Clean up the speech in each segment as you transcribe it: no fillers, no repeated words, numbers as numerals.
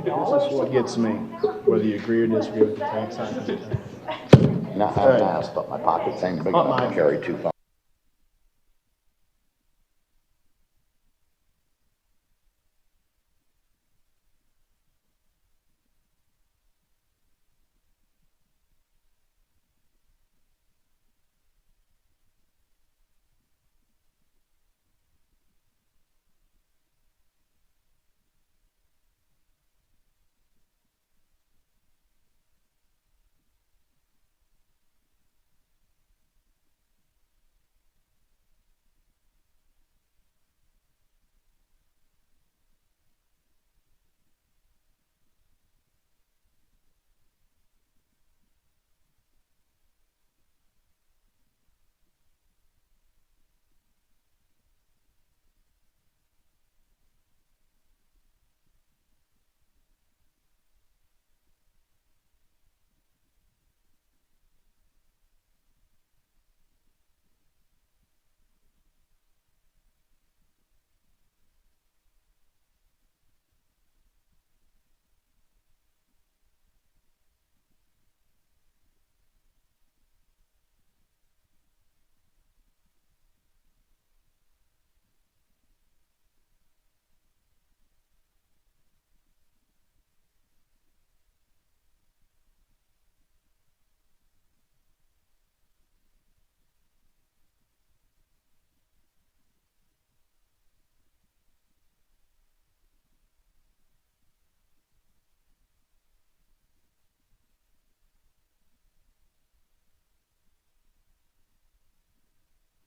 This is what gets me, whether you agree or disagree with the tax hike. Not how nice, but my pockets ain't big enough to carry 2 phones.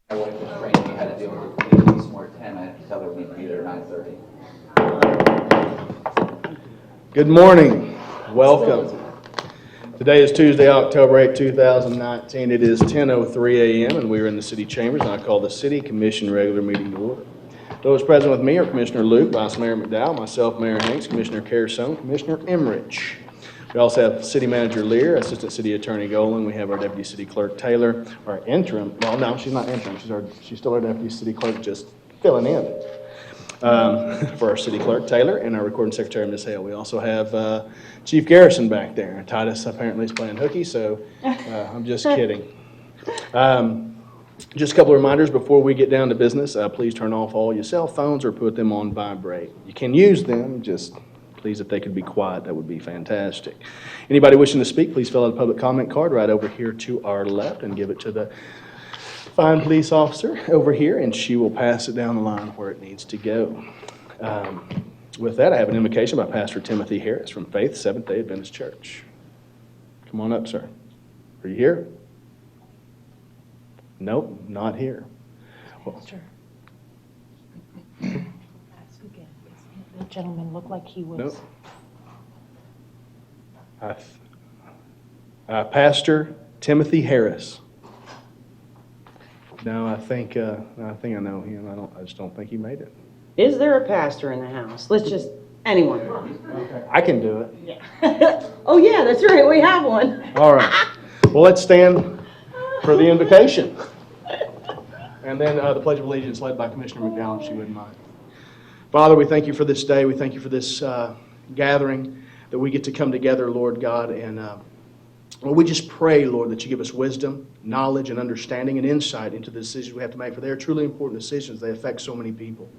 My wife was training me how to deal with the police more at 10. I have to tell her we'd be there at 9:30. Good morning. Welcome. Today is Tuesday, October 8, 2019. It is 10:03 a.m. and we are in the city chambers, and I call the city commission regular meeting to order. Those present with me are Commissioner Luke, Vice Mayor McDowell, myself, Mayor Hanks, Commissioner Carasone, Commissioner Emmerich. We also have City Manager Lear, Assistant City Attorney Golan. We have our Deputy City Clerk Taylor, our interim. Well, no, she's not interim. She's still our Deputy City Clerk, just filling in for our City Clerk Taylor and our Recording Secretary Ms. Hale. We also have Chief Garrison back there. Titus apparently is playing hooky, so I'm just kidding. Just a couple of reminders before we get down to business. Please turn off all your cell phones or put them on vibrate. You can use them, just please, if they could be quiet, that would be fantastic. Anybody wishing to speak, please fill out a public comment card right over here to our left and give it to the fine police officer over here, and she will pass it down the line where it needs to go. With that, I have an invocation by Pastor Timothy Harris from Faith Seventh-day Adventist Church. Come on up, sir. Are you here? Nope, not here. Well, Ask again. The gentleman looked like he was. nope. Pastor Timothy Harris. No, I think I know him. I just don't think he made it. Is there a pastor in the house? Let's just, anyone. I can do it. Yeah. Oh, yeah, that's right, we have one. All right. Well, let's stand for the invocation. And then the Pledge of Allegiance led by Commissioner McDowell, if she wouldn't mind. Father, we thank you for this day. We thank you for this gathering that we get to come together, Lord God. And Lord, we just pray, Lord, that you give us wisdom, knowledge, and understanding and insight into the decisions we have to make. For they are truly important decisions. They affect so many people.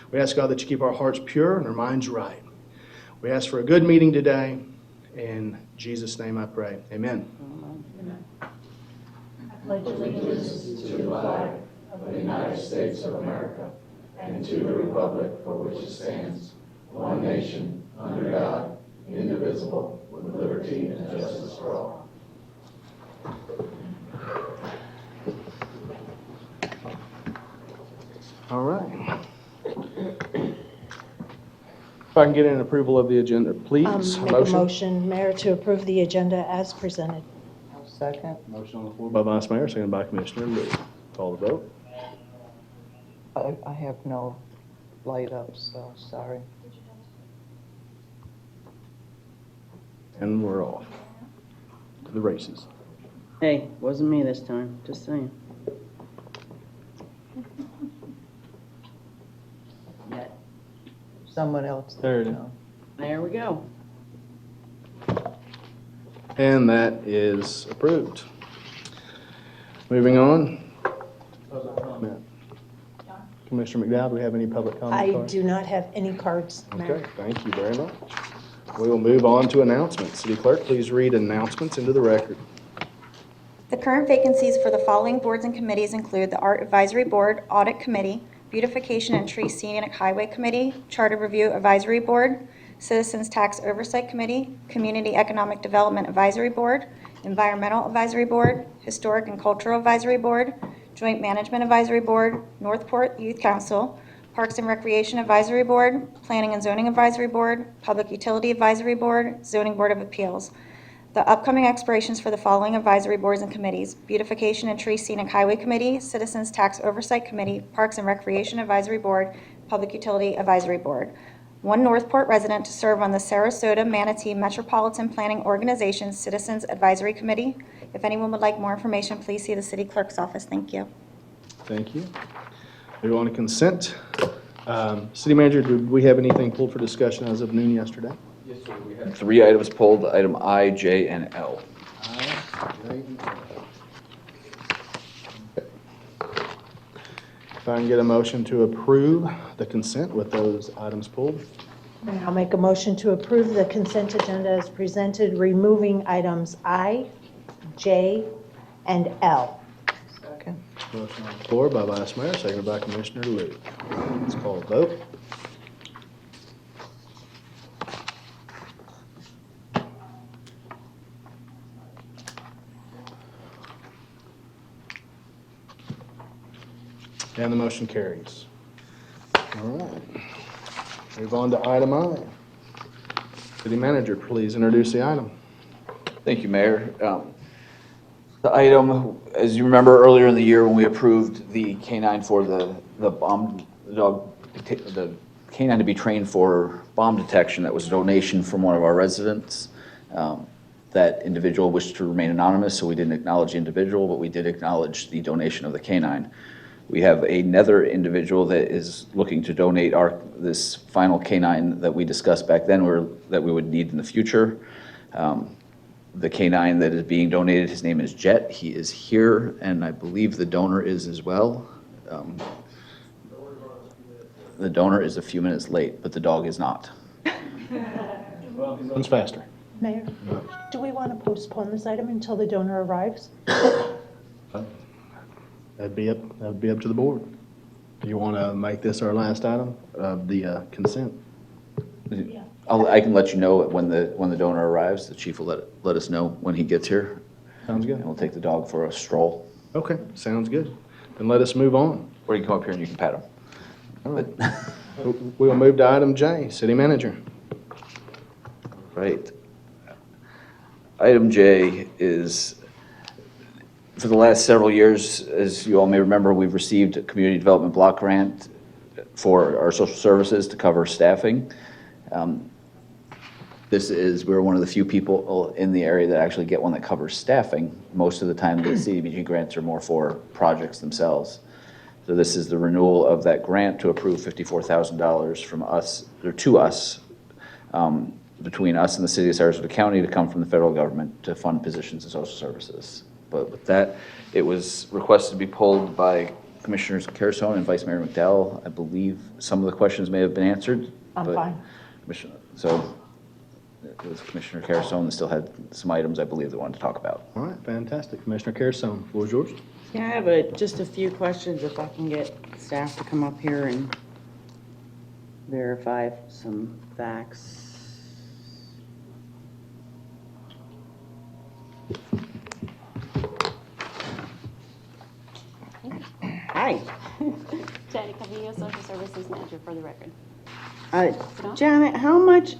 We ask, God, that you keep our hearts pure and our minds right. We ask for a good meeting today. In Jesus' name I pray. Amen. Pledge allegiance to the flag of the United States of America and to the republic for which it stands, one nation, under God, indivisible, with liberty and justice for all. All right. If I can get an approval of the agenda, please. Make a motion, Mayor, to approve the agenda as presented. Second. Motion on the floor by Vice Mayor, seconded by Commissioner Lee. Call the vote. I have no light up, so sorry. And we're off to the races. Hey, wasn't me this time, just saying. Someone else. There it is. There we go. And that is approved. Moving on. Public comment. Commissioner McDowell, do we have any public comment I cards? do not have any cards, Mayor. Okay, thank you very much. We will move on to announcements. City Clerk, please read announcements into the record. The current vacancies for the following boards and committees include the Art Advisory Board, Audit Committee, Beautification and Tree Scenic Highway Committee, Charter Review Advisory Board, Citizens Tax Oversight Committee, Community Economic Development Advisory Board, Environmental Advisory Board, Historic and Cultural Advisory Board, Joint Management Advisory Board, Northport Youth Council, Parks and Recreation Advisory Board, Planning and Zoning Advisory Board, Public Utility Advisory Board, Zoning Board of Appeals. The upcoming expirations for the following advisory boards and committees: Beautification and Tree Scenic Highway Committee, Citizens Tax Oversight Committee, Parks and Recreation Advisory Board, Public Utility Advisory Board. One Northport resident to serve on the Sarasota Manatee Metropolitan Planning Organization's Citizens Advisory Committee. If anyone would like more information, please see the city clerk's office. Thank you. Thank you. Move on to consent. City Manager, did we have anything pulled for discussion as of noon yesterday? Yes, sir, we have 3 items pulled, item I, J, and L. If I can get a motion to approve the consent with those items pulled. I'll make a motion to approve the consent agenda as presented, removing items I, J, and L. Second. Motion on the floor by Vice Mayor, seconded by Commissioner Luke. Let's call a vote. And the motion carries. All right. Move on to item I. City Manager, please introduce the item. Thank you, Mayor. The item, as you remember earlier in the year when we approved the canine for the canine to be trained for bomb detection, that was a donation from one of our residents. That individual wished to remain anonymous, so we didn't acknowledge the individual, but we did acknowledge the donation of the canine. We have another individual that is looking to donate this final canine that we discussed back then that we would need in the future. The canine that is being donated, his name is Jet. He is here, and I believe the donor is as well. The donor is a few minutes late, but the dog is not. Well, he runs faster. Mayor, do we want to postpone this item until the donor arrives? That'd be up to the board. Do you want to make this our last item of the consent? Yeah. I can let you know when the donor arrives. The chief will let us know when he gets here, Sounds and good. we'll take the dog for a stroll. Okay, sounds good. Then let us move on. Or you can come up here and you can pet him. All right. We will move to item J, City Manager. Right. Item J is, for the last several years, as you all may remember, we've received a community development block grant for our social services to cover staffing. We're one of the few people in the area that actually get one that covers staffing. Most of the time, the CDBG grants are more for projects themselves. So this is the renewal of that grant to approve $54,000 from us, or to us, between us and the city of Sarasota County to come from the federal government to fund positions in social services. But with that, it was requested to be pulled by Commissioners Carasone and Vice Mayor McDowell. I believe some of the questions may have been answered. I'm but fine. So it was Commissioner Carasone that still had some items I believe they wanted to talk about. All right, fantastic. Commissioner Carasone, floor is yours. Yeah, I have just a few questions if I can get staff to come up here and verify some facts. Hi. Janet Cavillo, Social Services Manager for the record. Janet, how much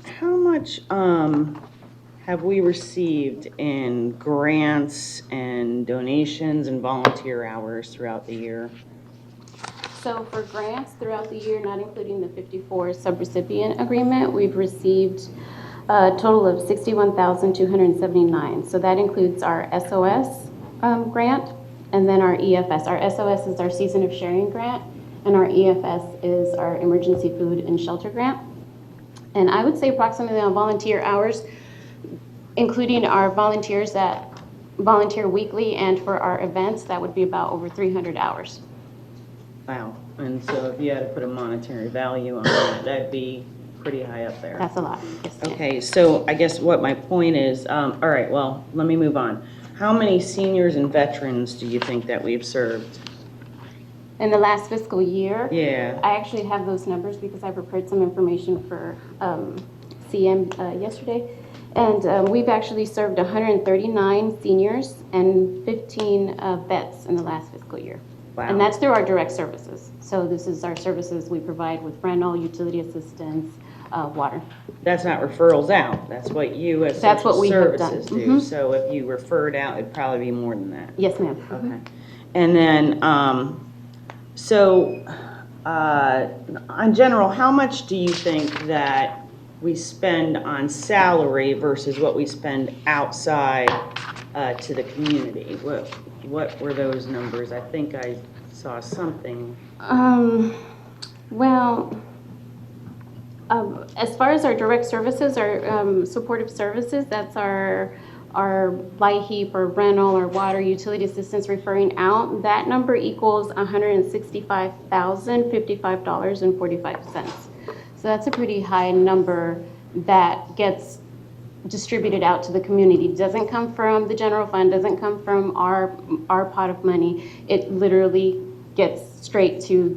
have we received in grants and donations and volunteer hours throughout the year? So for grants throughout the year, not including the 54 subrecipient agreement, we've received a total of $61,279. So that includes our SOS grant and then our EFS. Our SOS is our Season of Sharing grant, and our EFS is our Emergency Food and Shelter grant. And I would say approximately on volunteer hours, including our volunteers that volunteer weekly, and for our events, that would be about over 300 hours. Wow. And so if you had to put a monetary value on that, that'd be pretty high up there. That's a lot. Yes, ma'am. Okay, so I guess what my point is, all right, well, let me move on. How many seniors and veterans do you think that we've served? In the last fiscal year, Yeah. I actually have those numbers because I prepared some information for CM yesterday. And we've actually served 139 seniors and 15 vets in the last fiscal year. Wow. And that's through our direct services. So this is our services we provide with rental, utility assistance, water. That's not referrals out. That's what you as That's what social we have done. services do. Mhm. So if you referred out, it'd probably be more than that. Yes, ma'am. Okay. And then, so, in general, how much do you think that we spend on salary versus what we spend outside to the community? What were those numbers? I think I saw something. Well, as far as our direct services, our supportive services, that's our light heap or rental or water utility assistance referring out, that number equals $165,055.45. So that's a pretty high number that gets distributed out to the community. Doesn't come from the general fund, doesn't come from our pot of money. It literally gets straight to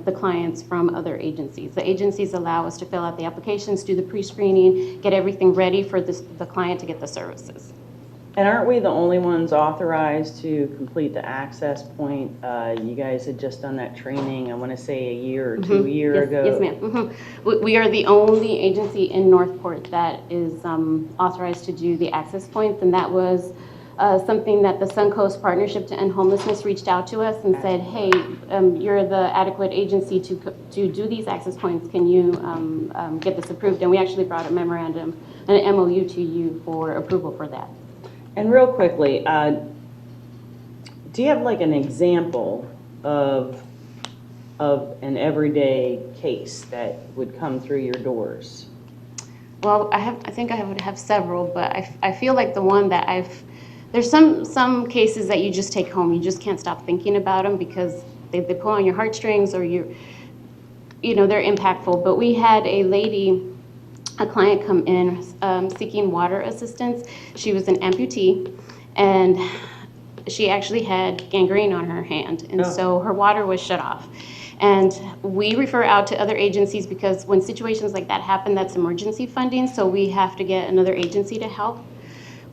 the clients from other agencies. The agencies allow us to fill out the applications, do the pre-screening, get everything ready for the client to get the services. And aren't we the only ones authorized to complete the access point? You guys had just done that training, I want to say a year or 2 years Yes, ago. yes, ma'am. We are the only agency in Northport that is authorized to do the access points, and that was something that the Suncoast Partnership to End Homelessness reached out to us and said, hey, you're the adequate agency to do these access points. Can you get this approved? And we actually brought a memorandum, an MOU to you for approval for that. And real quickly, do you have like an example of an everyday case that would come through your doors? Well, I think I would have several, but I feel like the one that there's some cases that you just take home. You just can't stop thinking about them because they pull on your heartstrings, or they're impactful. But we had a client come in seeking water assistance. She was an amputee, and she actually had gangrene on her hand, and so her water was shut off. And we refer out to other agencies because when situations like that happen, that's emergency funding, so we have to get another agency to help.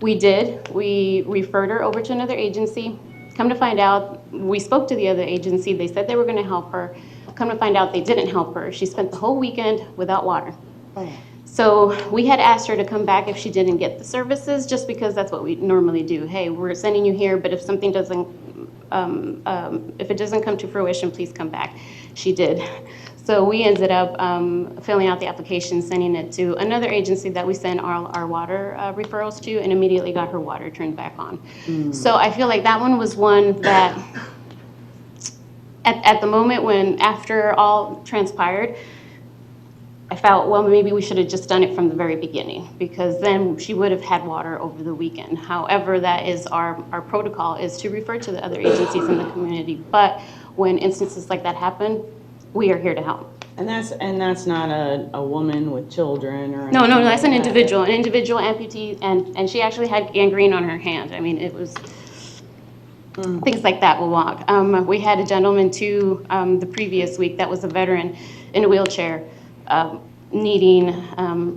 We did. We referred her over to another agency. Come to find out, we spoke to the other agency. They said they were going to help her. Come to find out, they didn't help her. She spent the whole weekend without water. So we had asked her to come back if she didn't get the services, just because that's what we normally do. Hey, we're sending you here, but if something doesn't, if it doesn't come to fruition, please come back. She did. So we ended up filling out the application, sending it to another agency that we send our water referrals to, and immediately got her water turned back on. So I feel like that one was one that, at the moment when, after all transpired, I felt, well, maybe we should have just done it from the very beginning, because then she would have had water over the weekend. However, that is our protocol, is to refer to the other agencies in the community. But when instances like that happen, we are here to help. And that's not a woman with children or No, anything that's an like that. individual amputee, and she actually had gangrene on her hand. I mean, it was things like that will walk. We had a gentleman too the previous week that was a veteran in a wheelchair, needing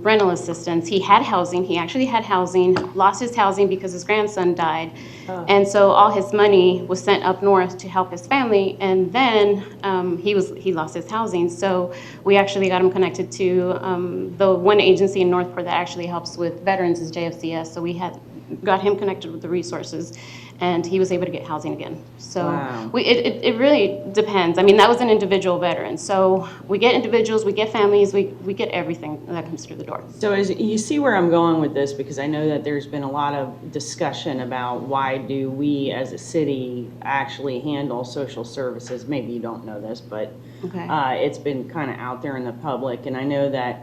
rental assistance. He had housing. He actually had housing, lost his housing because his grandson died. And so all his money was sent up north to help his family, and then he lost his housing. So we actually got him connected to the one agency in Northport that actually helps with veterans, is JFCS. So we got him connected with the resources, and he was able to get housing again. So Wow. It really depends. I mean, that was an individual veteran. So we get individuals, we get families, we get everything that comes through the door. So as you see where I'm going with this, because I know that there's been a lot of discussion about why do we as a city actually handle social services. Maybe you don't know this, but Okay. it's been kind of out there in the public, and I know that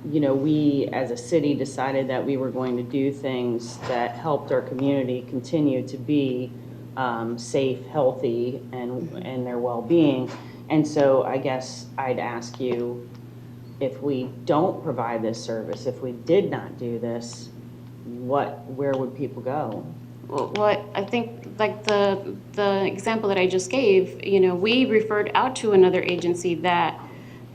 you know, we as a city decided that we were going to do things that helped our community continue to be safe, healthy, and their well-being. And so I guess I'd ask you, if we don't provide this service, if we did not do this, where would people go? Well, I think like the example that I just gave, you know, we referred out to another agency that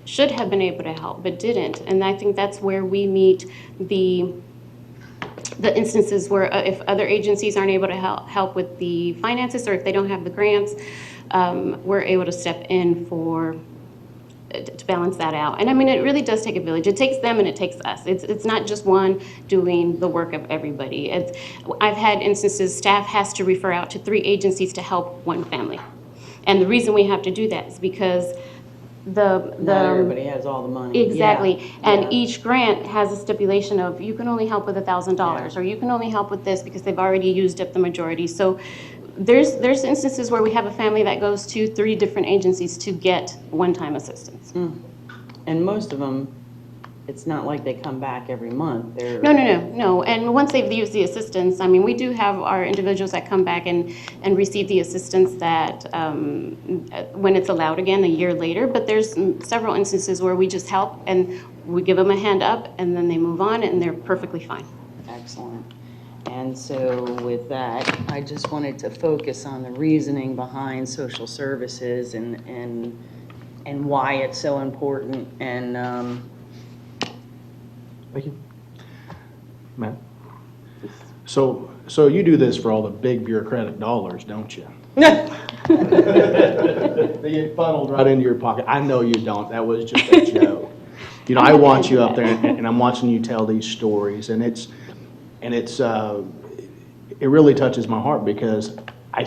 should have been able to help but didn't. And I think that's where we meet the instances where if other agencies aren't able to help with the finances, or if they don't have the grants, we're able to step in to balance that out. And I mean, it really does take a village. It takes them and it takes us. It's not just one doing the work of everybody. I've had instances staff has to refer out to 3 agencies to help one family. And the reason we have to do that is because Not everybody has all the money. Exactly. Yeah. And Yeah. each grant has a stipulation of you can only help with $1,000 or you can only help with this because they've already used up the majority. So there's instances where we have a family that goes to 3 different agencies to get one-time assistance. And most of them, it's not like they come back every month. They're No. And once they've used the assistance, I mean, we do have our individuals that come back and receive the assistance that when it's allowed again a year later. But there's several instances where we just help and we give them a hand up and then they move on and they're perfectly fine. Excellent. And so with that, I just wanted to focus on the reasoning behind social services and why it's so important. And Thank you. Matt? So you do this for all the big bureaucratic dollars, don't you? They get funneled right into your pocket. I know you don't. That was just a joke. You know, I watch you up there and I'm watching you tell these stories and it really touches my heart because I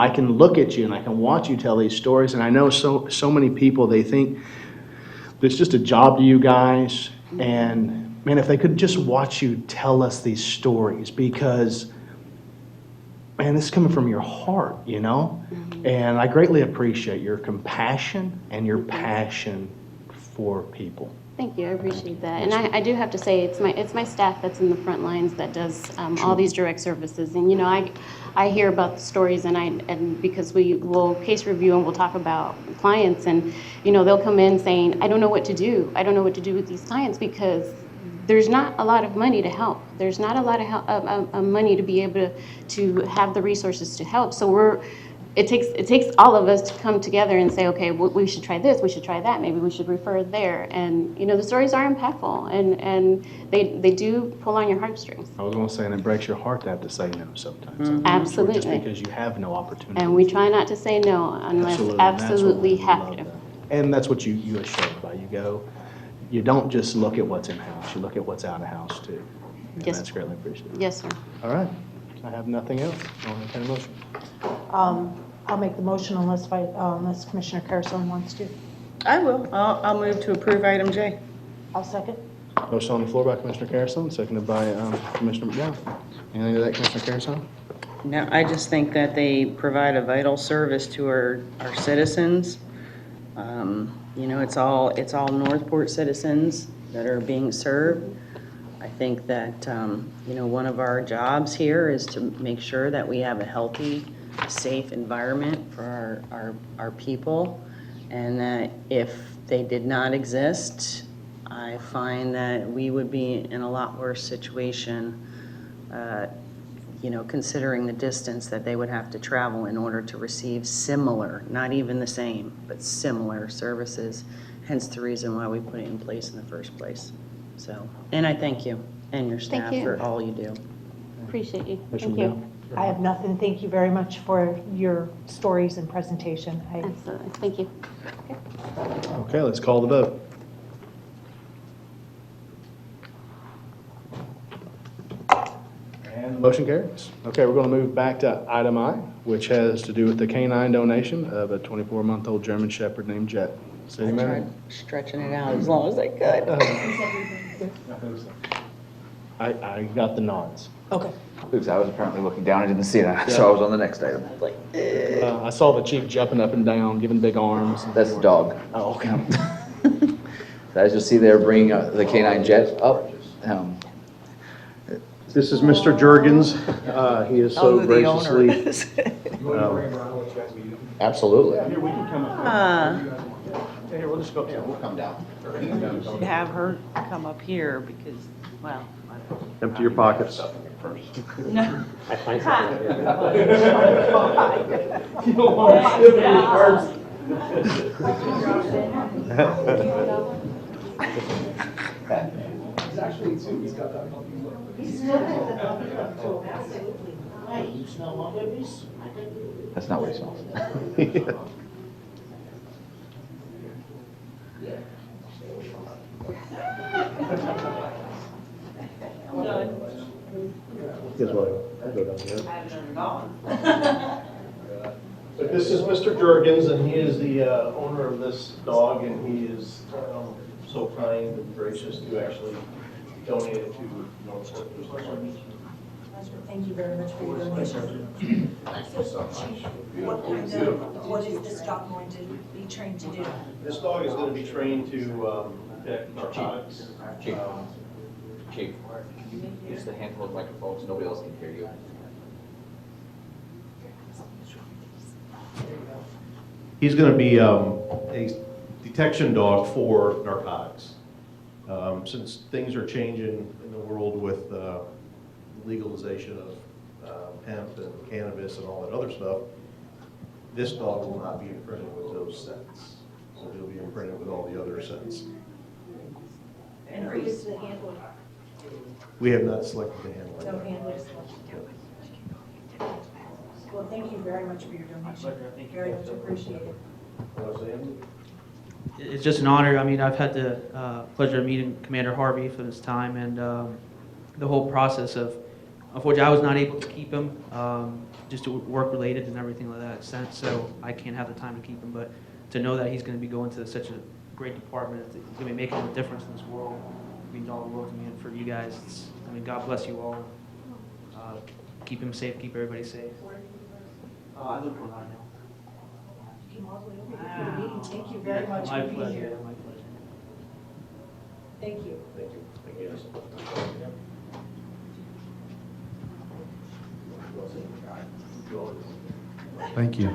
can look at you and I can watch you tell these stories and I know so many people, they think it's just a job to you guys. And man, if they could just watch you tell us these stories, because, man, this is coming from your heart, you know? And I greatly appreciate your compassion and your passion for people. Thank you, I appreciate that. And I do have to say, it's my staff that's in the front lines that does all these direct services. And, you know, I hear about the stories and because we will case review and we'll talk about clients and, you know, they'll come in saying, I don't know what to do. I don't know what to do with these clients because there's not a lot of money to help. There's not a lot of money to be able to have the resources to help. So it takes all of us to come together and say, okay, we should try this, we should try that, maybe we should refer there. And, you know, the stories are impactful and they do pull on your heartstrings. I was going to say, and it breaks your heart to have to say no sometimes. Absolutely. Just because you have no opportunity. And we try not to say no unless absolutely have to. And that's what you are showed by. You don't just look at what's in-house, you look at what's out-of-house too. And Yes. that's greatly appreciated. Yes, sir. All right, I have nothing else. I'll entertain a motion. I'll make the motion unless Commissioner Carrison wants to. I will. I'll move to approve item J. I'll second. Motion on the floor by Commissioner Carrison, seconded by Commissioner McDowell. Anything to that, Commissioner Carrison? No, I just think that they provide a vital service to our citizens. You know, it's all Northport citizens that are being served. I think that, you know, one of our jobs here is to make sure that we have a healthy, safe environment for our people, and that if they did not exist, I find that we would be in a lot worse situation, you know, considering the distance that they would have to travel in order to receive similar, not even the same, but similar services, hence the reason why we put it in place in the first place. So, and I thank you and your staff you. for all you do. Appreciate you. Commissioner Thank you. McDowell? I have nothing. Thank you very much for your stories and presentation. Absolutely. Thank you. Okay, let's call the vote. And the motion carries. Okay, we're going to move back to item I, which has to do with the canine donation of a 24-month-old German Shepherd named Jet. City I Manager? tried stretching it out as long as I could. I got the nods. Okay. Because I was apparently looking down, I didn't see it, so I was on the next item. I saw the chief jumping up and down, giving big arms. That's the dog. Oh, okay. As you'll see, they're bringing the K-9 jet up. This is Mr. Jurgens. He is Know so who the owner graciously. is. Absolutely. Here, we can come up. Here, we'll just go up to We'll come down. Should have her come up here because, well. Empty your pockets. No. That's not what he smells. Guess what? I'll go down there. But this is Mr. Jurgens, and he is the owner of this dog, and he is so kind and gracious to actually donate it to North Fork. Thank you very much for your donation. Thank you so much. What is this dog going to be trained to do? This dog is going to be trained to detect narcotics. Chief, Chief, use the handful of microphones, nobody else can hear you. He's going to be a detection dog for narcotics. Since things are changing in the world with legalization of hemp and cannabis and all that other stuff, this dog will not be imprinted with those scents. So he'll be imprinted with all the other scents. And who is the handler? We have not selected the handler. No handlers. Well, thank you very much for your donation. Very much appreciated. It's just an honor. I mean, I've had the pleasure of meeting Commander Harvey for this time, and the whole process of, unfortunately, I was not able to keep him, just to work related and everything like that sense, so I can't have the time to keep him, but to know that he's going to be going to such a great department, he's going to be making a difference in this world, means all the world to me, and for you guys, I mean, God bless you all. Keep him safe, keep everybody safe. I live in Rhode Island now. Came all the way over here for the meeting. Thank you very much My for being pleasure, here. my pleasure. Thank you. Thank you. Thank you. Thank you. Thank you. Thank you.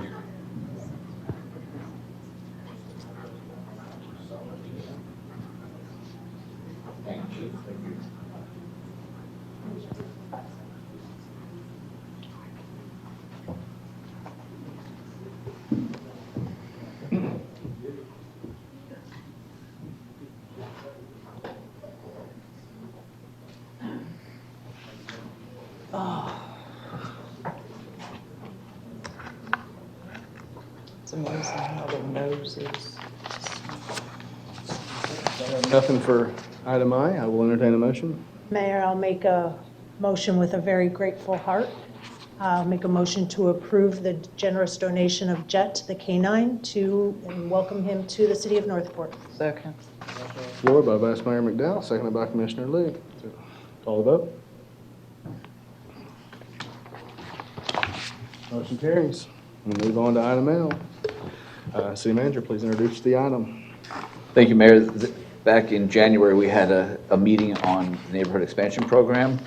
It's amazing how the nose is. Nothing for item I. I will entertain a motion. Mayor, I'll make a motion with a very grateful heart. I'll make a motion to approve the generous donation of Jet, the canine, and welcome him to the city of Northport. Second. Floor by Vice Mayor McDowell, seconded by Commissioner Lee. Call the vote. Motion carries. We'll move on to item L. City Manager, please introduce the item. Thank you, Mayor. Back in January, we had a meeting on the neighborhood expansion program,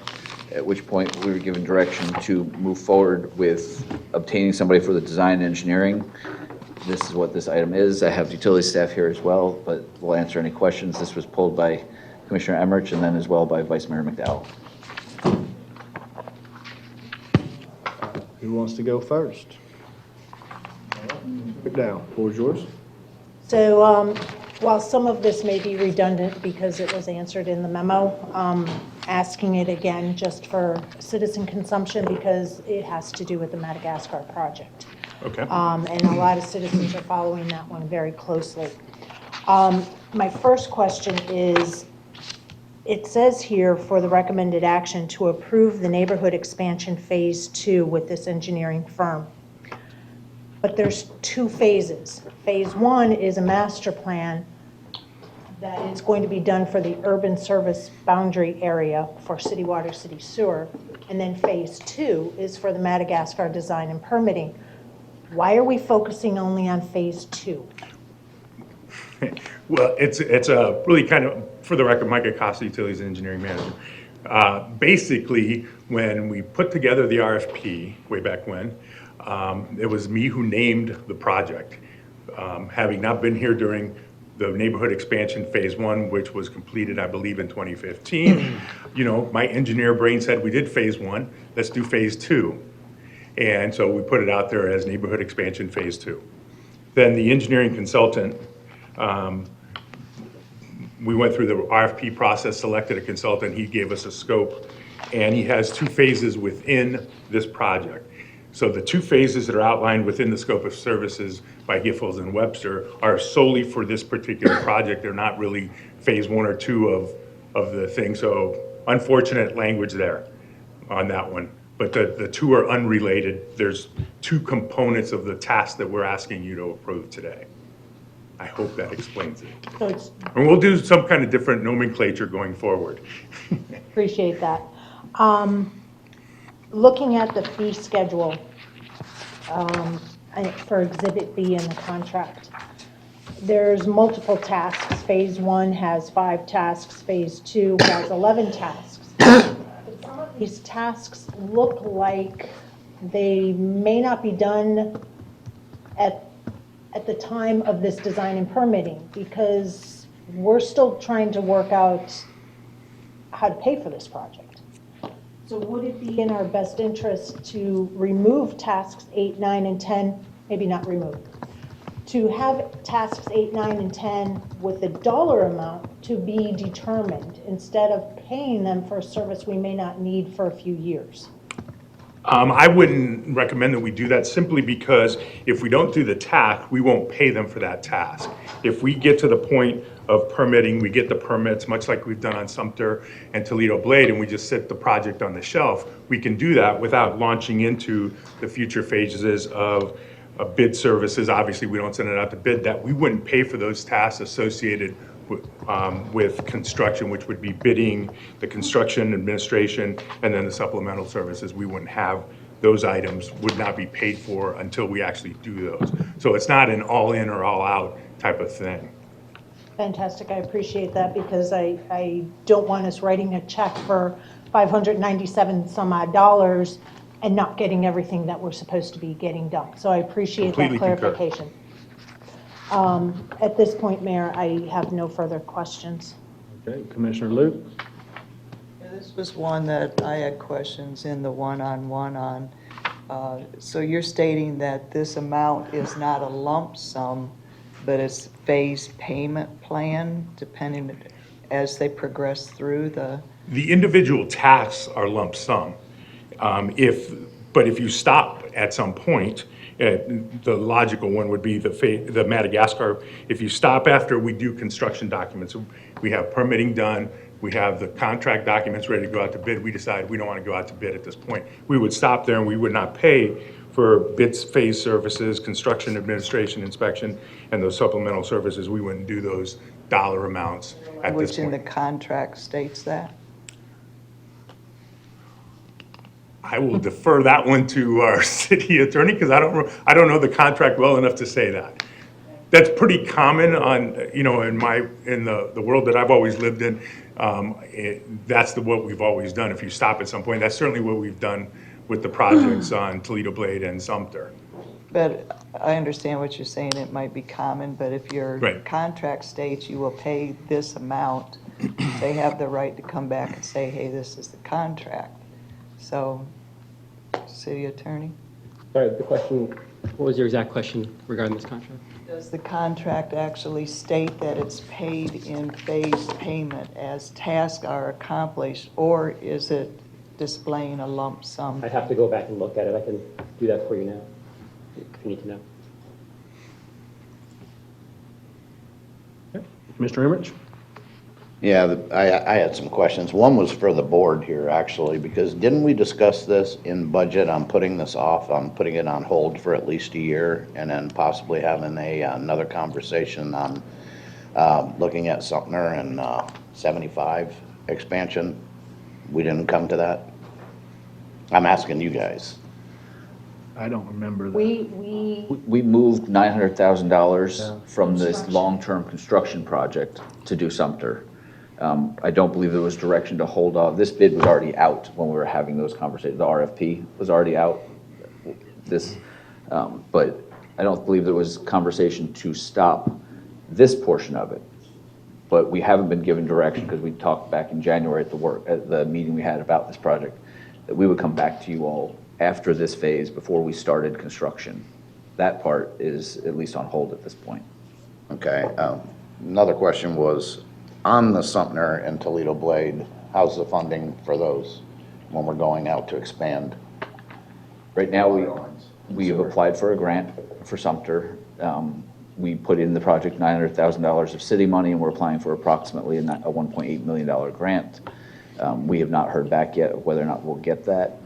at which point we were given direction to move forward with obtaining somebody for the design and engineering. This is what this item is. I have utility staff here as well, but we'll answer any questions. This was pulled by Commissioner Emmerich and then as well by Vice Mayor McDowell. Who wants to go first? McDowell, floor is yours. So while some of this may be redundant because it was answered in the memo, asking it again just for citizen consumption because it has to do with the Madagascar project. Okay. And a lot of citizens are following that one very closely. My first question is, it says here for the recommended action to approve the neighborhood expansion phase 2 with this engineering firm. But there's 2 phases. Phase 1 is a master plan that is going to be done for the urban service boundary area for city water, city sewer. And then phase 2 is for the Madagascar design and permitting. Why are we focusing only on phase 2? Well, it's a really kind of, for the record, Mike Acosta, Utilities and Engineering Manager. Basically, when we put together the RFP way back when, it was me who named the project. Having not been here during the neighborhood expansion phase 1, which was completed, I believe, in 2015, my engineer brain said, we did phase 1, let's do phase 2. And so we put it out there as neighborhood expansion phase 2. Then the engineering consultant, we went through the RFP process, selected a consultant, he gave us a scope, and he has 2 phases within this project. So the 2 phases that are outlined within the scope of services by Giffords and Webster are solely for this particular project. They're not really phase 1 or 2 of the thing. So unfortunate language there on that one. But the 2 are unrelated. There's 2 components of the task that we're asking you to approve today. I hope that explains it. So it's, And we'll do some kind of different nomenclature going forward. appreciate that. Looking at the fee schedule for Exhibit B in the contract, there's multiple tasks. Phase 1 has 5 tasks, Phase 2 has 11 tasks. Some of these tasks look like they may not be done at the time of this design and permitting, because we're still trying to work out how to pay for this project. So would it be in our best interest to remove tasks 8, 9, and 10, maybe not remove, to have tasks 8, 9, and 10 with a dollar amount to be determined instead of paying them for a service we may not need for a few years? I wouldn't recommend that we do that, simply because if we don't do the task, we won't pay them for that task. If we get to the point of permitting, we get the permits, much like we've done on Sumter and Toledo Blade, and we just sit the project on the shelf, we can do that without launching into the future phases of bid services. Obviously, we don't send it out to bid. That we wouldn't pay for those tasks associated with construction, which would be bidding, the construction administration, and then the supplemental services. We wouldn't have those items, would not be paid for until we actually do those. So it's not an all in or all out type of thing. Fantastic, I appreciate that, because I don't want us writing a check for $597 some odd dollars and not getting everything that we're supposed to be getting done. So I appreciate that Completely concur. clarification. At this point, Mayor, I have no further questions. Okay, Commissioner Luke? Yeah, this was one that I had questions in the one-on-one on. So you're stating that this amount is not a lump sum, but it's phased payment plan, depending as they progress through the... The individual tasks are lump sum. But if you stop at some point, the logical one would be the Madagascar. If you stop after we do construction documents, we have permitting done, we have the contract documents ready to go out to bid, we decide we don't want to go out to bid at this point, we would stop there and we would not pay for bids, phase services, construction administration, inspection, and those supplemental services. We wouldn't do those dollar amounts at this Which in the point. contract states that? I will defer that one to our city attorney, because I don't know the contract well enough to say that. That's pretty common on, in the world that I've always lived in. That's what we've always done. If you stop at some point, that's certainly what we've done with the projects on Toledo Blade and Sumter. But I understand what you're saying, it might be common, but if your Right. contract states you will pay this amount, they have the right to come back and say, hey, this is the contract. So, city attorney? Sorry, the question, what was your exact question regarding this contract? Does the contract actually state that it's paid in phased payment as tasks are accomplished, or is it displaying a lump sum? I'd have to go back and look at it. I can do that for you now, if you need to know. Mr. Emmerich? Yeah, I had some questions. One was for the board here, actually, because didn't we discuss this in budget on putting this off, on putting it on hold for at least a year, and then possibly having another conversation on looking at Sumter and 75 expansion? We didn't come to that? I'm asking you guys. I don't remember that. We moved $900,000 from this long-term construction project to do Sumter. I don't believe there was direction to hold off. This bid was already out when we were having those conversations. The RFP was already out. But I don't believe there was conversation to stop this portion of it. But we haven't been given direction because we talked back in January at the meeting we had about this project, that we would come back to you all after this phase before we started construction. That part is at least on hold at this point. Okay, another question was, on the Sumter and Toledo Blade, how's the funding for those when we're going out to expand? Right now, we have applied for a grant for Sumter. We put in the project $900,000 of city money, and we're applying for approximately a $1.8 million grant. We have not heard back yet of whether or not we'll get that.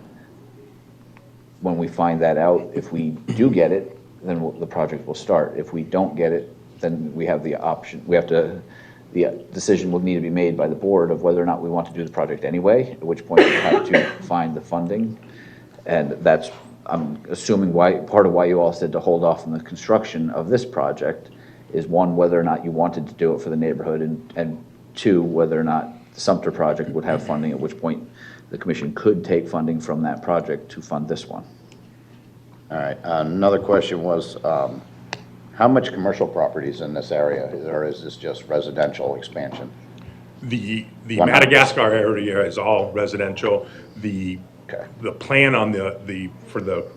When we find that out, if we do get it, then the project will start. If we don't get it, then we have the option. The decision will need to be made by the board of whether or not we want to do the project anyway, at which point we have to find the funding. And that's, I'm assuming, part of why you all said to hold off on the construction of this project is, one, whether or not you wanted to do it for the neighborhood, and two, whether or not the Sumter project would have funding, at which point the commission could take funding from that project to fund this one. All right, another question was, how much commercial property is in this area, or is this just residential expansion? The Madagascar area is all residential. The plan on for the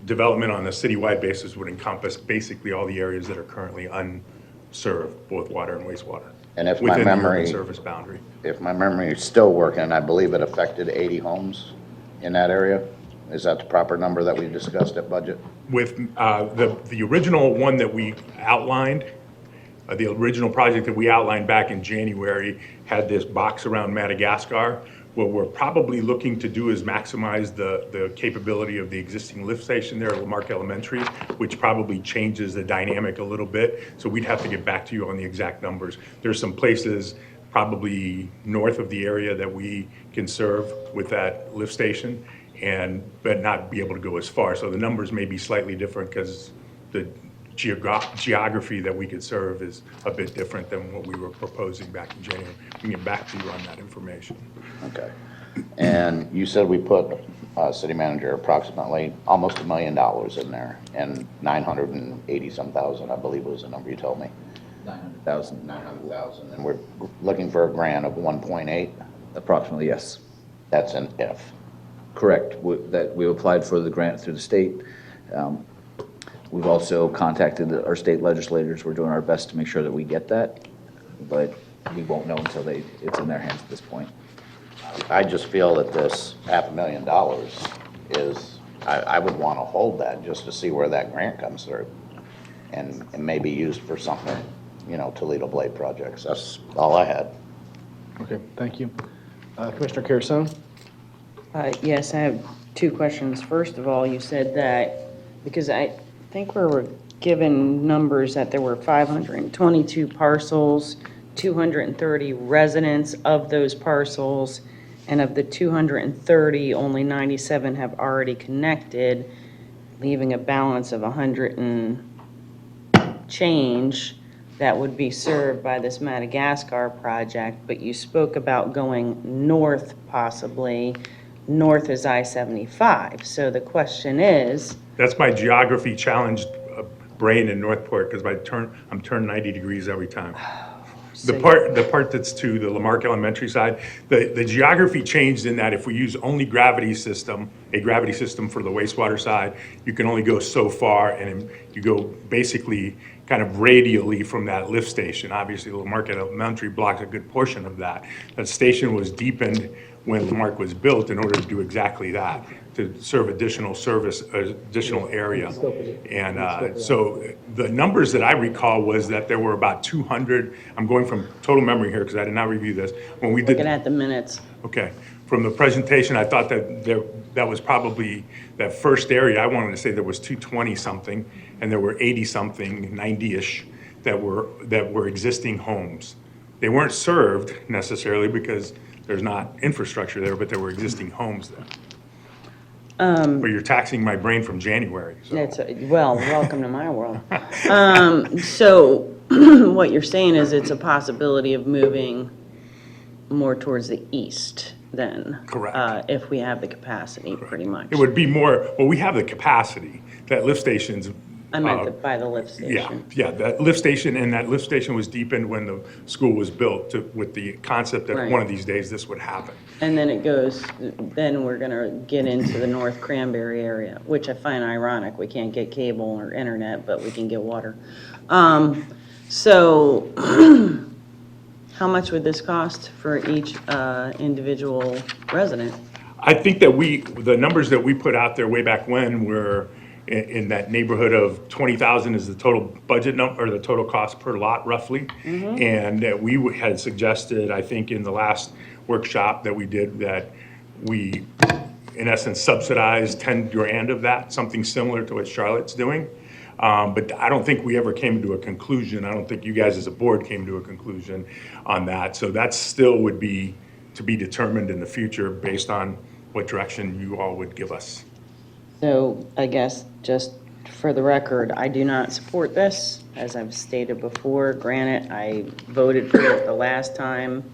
development on a citywide basis would encompass basically all the areas that are currently unserved, both water and wastewater. And if my within the urban memory, service boundary. if my memory is still working, I believe it affected 80 homes in that area. Is that the proper number that we discussed at budget? With the original one that we outlined, the original project that we outlined back in January had this box around Madagascar. What we're probably looking to do is maximize the capability of the existing lift station there at Lamarck Elementary, which probably changes the dynamic a little bit. So we'd have to get back to you on the exact numbers. There's some places probably north of the area that we can serve with that lift station, but not be able to go as far. So the numbers may be slightly different because the geography that we could serve is a bit different than what we were proposing back in January. We can get back to you on that information. Okay. And you said we put, city manager, approximately almost $1 million in there, and 980-some thousand, I believe was the number you told me. 900,000. 900,000, and we're looking for a grant of 1.8? Approximately, yes. That's an if. Correct. That we applied for the grant through the state. We've also contacted our state legislators. We're doing our best to make sure that we get that, but we won't know until it's in their hands at this point. I just feel that this $500,000 is, I would want to hold that just to see where that grant comes through, and maybe used for something, Toledo Blade projects. That's all I had. Okay, thank you. Commissioner Carusone? Yes, I have two questions. First of all, you said that, because I think we were given numbers that there were 522 parcels, 230 residents of those parcels, and of the 230, only 97 have already connected, leaving a balance of 100 and change that would be served by this Madagascar project. But you spoke about going north possibly. North is I-75. So the question is... That's my geography challenged brain in Northport, because I'm turned 90 degrees every time. The part that's to the Lamarck Elementary side, the geography changed in that if we use only a gravity system for the wastewater side, you can only go so far, and you go basically kind of radially from that lift station. Obviously, Lamarck Elementary blocks a good portion of that. That station was deepened when Lamarck was built in order to do exactly that, to serve additional area. And so the numbers that I recall was that there were about 200, I'm going from total memory here because I did not review this. When we did, looking at the minutes. Okay, from the presentation, I thought that was probably that first area. I wanted to say there was 220 something, and there were 80 something, 90-ish, that were existing homes. They weren't served necessarily because there's not infrastructure there, but there were existing homes there. But you're taxing my brain from January, so. That's, well, welcome to my world. So what you're saying is it's a possibility of moving more towards the east then? Correct. If we have the capacity, pretty much. It would be more, well, we have the capacity. That lift station's. I meant by the lift Yeah, station. yeah, that lift station was deepened when the school was built with the concept that Right. one of these days this would happen. And then it goes, then we're gonna get into the North Cranberry area, which I find ironic. We can't get cable or internet, but we can get water. So how much would this cost for each individual resident? I think that the numbers that we put out there way back when were in that neighborhood of 20,000 is the total budget number, or the total cost per lot roughly. And we had suggested, I think in the last workshop that we did, that we, in essence, subsidized 10 grand of that, something similar to what Charlotte's doing. But I don't think we ever came to a conclusion. I don't think you guys as a board came to a conclusion on that. So that still would be to be determined in the future based on what direction you all would give us. So I guess just for the record, I do not support this, as I've stated before. Granted, I voted for it the last time,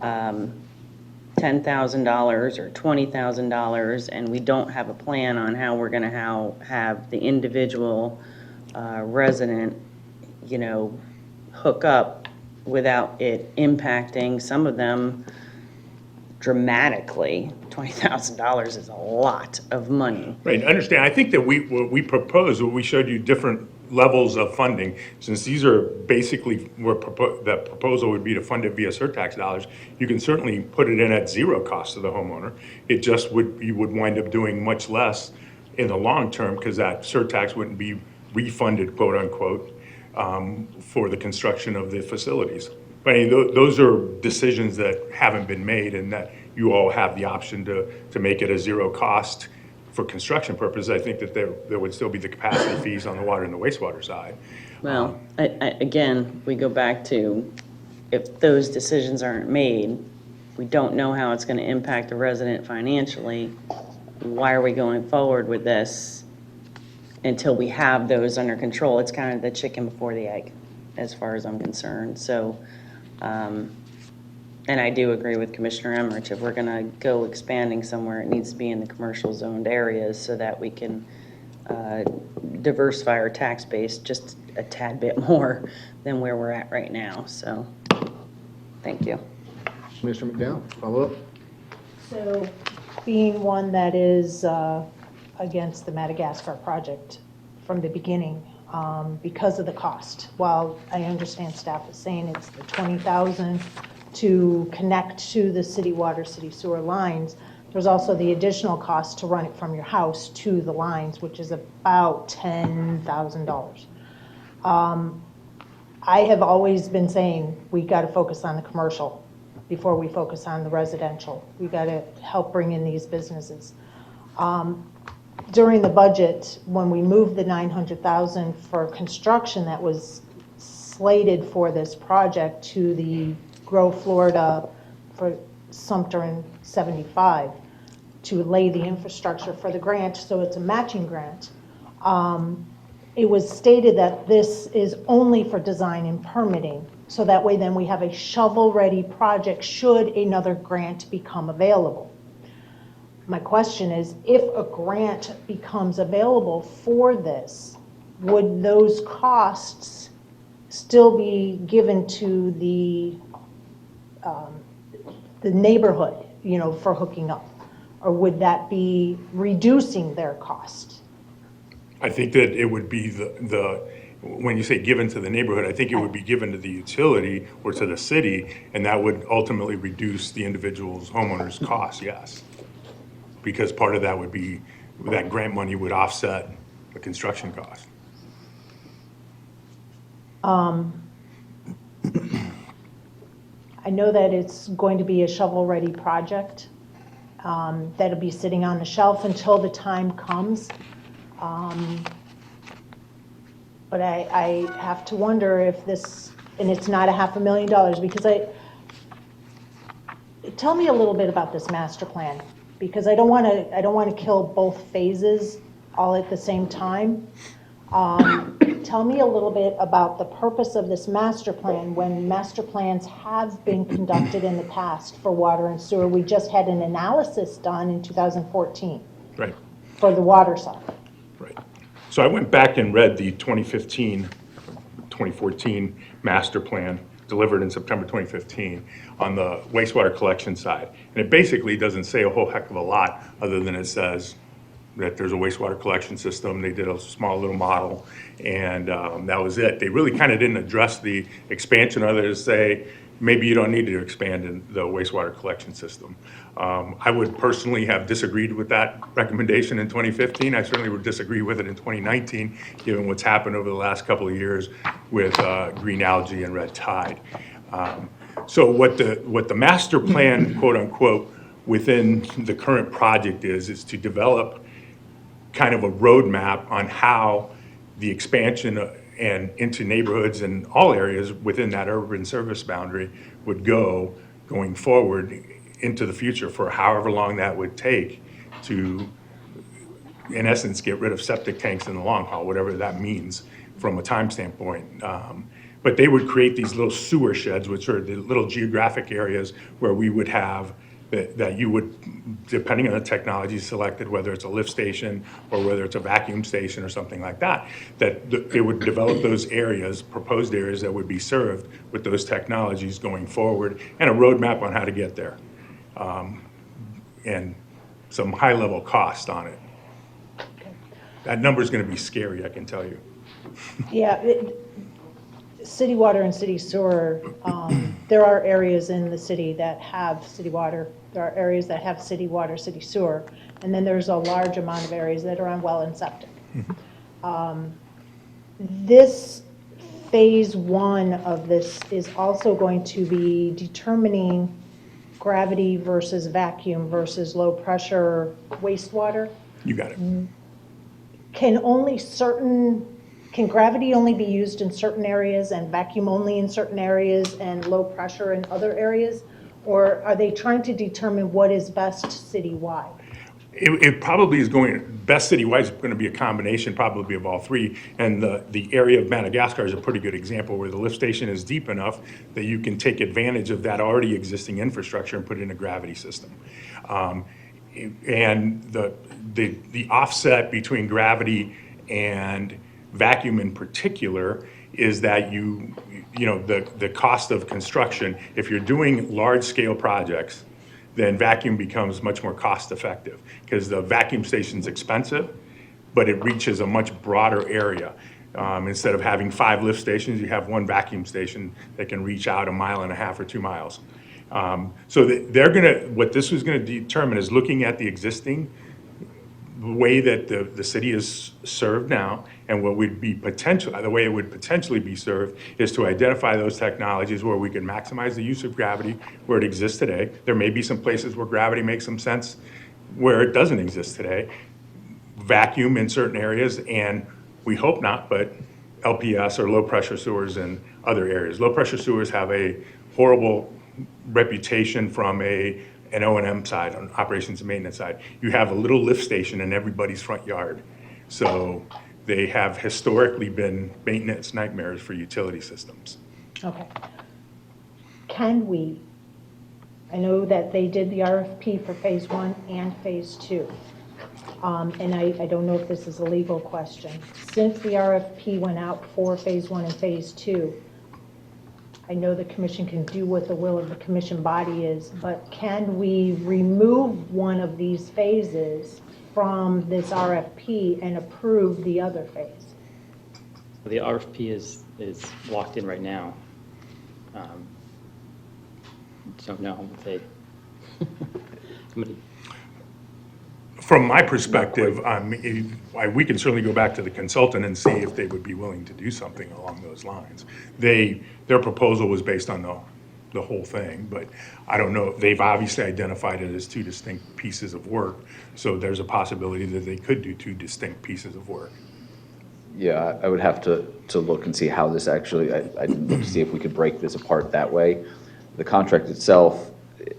$10,000 or $20,000, and we don't have a plan on how we're going to have the individual resident, hook up without it impacting some of them dramatically. $20,000 is a lot of money. Right, understand, I think that what we proposed, we showed you different levels of funding. Since these are basically, the proposal would be to fund it via surtax dollars, you can certainly put it in at zero cost to the homeowner. It just you would wind up doing much less in the long term, because that surtax wouldn't be refunded, quote unquote, for the construction of the facilities. But I mean, those are decisions that haven't been made, and that you all have the option to make it a zero cost for construction purposes. I think that there would still be the capacity fees on the water and the wastewater side. Well, again, we go back to, if those decisions aren't made, we don't know how it's going to impact the resident financially. Why are we going forward with this until we have those under control? It's kind of the chicken before the egg, as far as I'm concerned. So, and I do agree with Commissioner Emmerich, if we're going to go expanding somewhere, it needs to be in the commercial zoned areas so that we can diversify our tax base just a tad bit more than where we're at right now. So, thank you. Commissioner McDowell, follow up? So, being one that is against the Madagascar project from the beginning, because of the cost, while I understand staff is saying it's the $20,000 to connect to the city water, city sewer lines, there's also the additional cost to run it from your house to the lines, which is about $10,000. I have always been saying we got to focus on the commercial before we focus on the residential. We got to help bring in these businesses. During the budget, when we moved the $900,000 for construction that was slated for this project to the Grow Florida for Sumter and 75 to lay the infrastructure for the grant, so it's a matching grant. It was stated that this is only for design and permitting, so that way then we have a shovel-ready project should another grant become available. My question is, if a grant becomes available for this, would those costs still be given to the neighborhood, for hooking up? Or would that be reducing their cost? I think that it would be when you say given to the neighborhood, I think it would be given to the utility or to the city, and that would ultimately reduce the individual's homeowner's costs, yes. Because part of that would be, that grant money would offset the construction cost. I know that it's going to be a shovel-ready project that'll be sitting on the shelf until the time comes. But I have to wonder if this, and it's not $500,000, because tell me a little bit about this master plan. because I don't want to kill both phases all at the same time. Tell me a little bit about the purpose of this master plan when master plans have been conducted in the past for water and sewer. We just had an analysis done in 2014 Right, for the water side. right. So I went back and read the 2015, 2014 master plan delivered in September 2015 on the wastewater collection side. And it basically doesn't say a whole heck of a lot other than it says that there's a wastewater collection system. They did a small little model, and that was it. They really kind of didn't address the expansion other than say, maybe you don't need to expand in the wastewater collection system. I would personally have disagreed with that recommendation in 2015. I certainly would disagree with it in 2019, given what's happened over the last couple of years with green algae and red tide. So what the master plan, quote unquote, within the current project is to develop kind of a roadmap on how the expansion and into neighborhoods and all areas within that urban service boundary would go going forward into the future for however long that would take to, in essence, get rid of septic tanks in the long haul, whatever that means from a time standpoint. But they would create these little sewer sheds, which are the little geographic areas where we would have that you would, depending on the technology selected, whether it's a lift station or whether it's a vacuum station or something like that, it would develop those areas, proposed areas that would be served with those technologies going forward, and a roadmap on how to get there. And some high-level cost on it. That number's gonna be scary, I can tell you. Yeah, city water and city sewer, there are areas in the city that have city water. There are areas that have city water, city sewer, and then there's a large amount of areas that are on well and septic. This phase one of this is also going to be determining gravity versus vacuum versus low pressure wastewater. You got it. Can gravity only be used in certain areas and vacuum only in certain areas and low pressure in other areas? Or are they trying to determine what is best citywide? It probably is best citywide is going to be a combination probably of all three. And the area of Madagascar is a pretty good example where the lift station is deep enough that you can take advantage of that already existing infrastructure and put in a gravity system. And the offset between gravity and vacuum in particular is that the cost of construction, if you're doing large scale projects, then vacuum becomes much more cost effective because the vacuum station's expensive, but it reaches a much broader area. Instead of having 5 lift stations, you have 1 vacuum station that can reach out 1.5 miles or 2 miles. So what this was gonna determine is looking at the existing way that the city is served now, and what would be the way it would potentially be served is to identify those technologies where we can maximize the use of gravity where it exists today. There may be some places where gravity makes some sense where it doesn't exist today. Vacuum in certain areas, and we hope not, but LPS or low pressure sewers in other areas. Low pressure sewers have a horrible reputation from an O&M side, on operations and maintenance side. You have a little lift station in everybody's front yard. So they have historically been maintenance nightmares for utility systems. Okay. I know that they did the RFP for phase 1 and phase 2. And I don't know if this is a legal question. Since the RFP went out for phase 1 and phase 2, I know the commission can do what the will of the commission body is, but can we remove one of these phases from this RFP and approve the other phase? The RFP is locked in right now. So no, From my perspective, we can certainly go back to the consultant and see if they would be willing to do something along those lines. Their proposal was based on the whole thing, but I don't know. They've obviously identified it as 2 distinct pieces of work, so there's a possibility that they could do 2 distinct pieces of work. Yeah, I would have to look and see how this actually, I didn't look to see if we could break this apart that way. The contract itself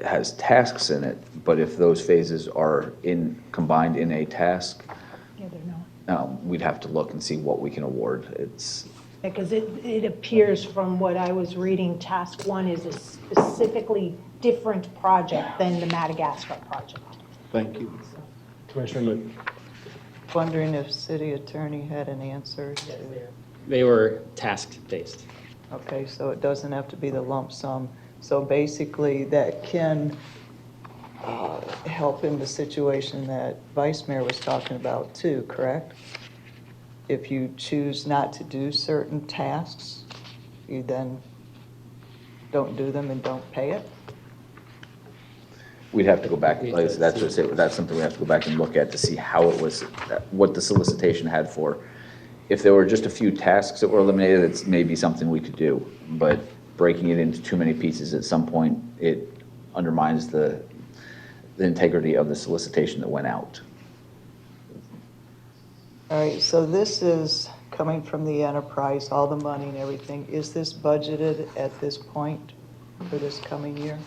has tasks in it, but if those phases are combined in a task, Yeah, they're not. we'd have to look and see what we can award. It's, Because it appears from what I was reading, task one is a specifically different project than the Madagascar project. Thank you. Commissioner Moody. Wondering if city attorney had an answer to, They were task-based. okay, so it doesn't have to be the lump sum. So basically, that can help in the situation that Vice Mayor was talking about too, correct? If you choose not to do certain tasks, you then don't do them and don't pay it? we'd have to go back, like I said, that's something we have to go back and look at to see how it was, what the solicitation had for. If there were just a few tasks that were eliminated, it's maybe something we could do, but breaking it into too many pieces at some point, it undermines the integrity of the solicitation that went out. All right, so this is coming from the enterprise, all the money and everything. Is this budgeted at this point for this coming year?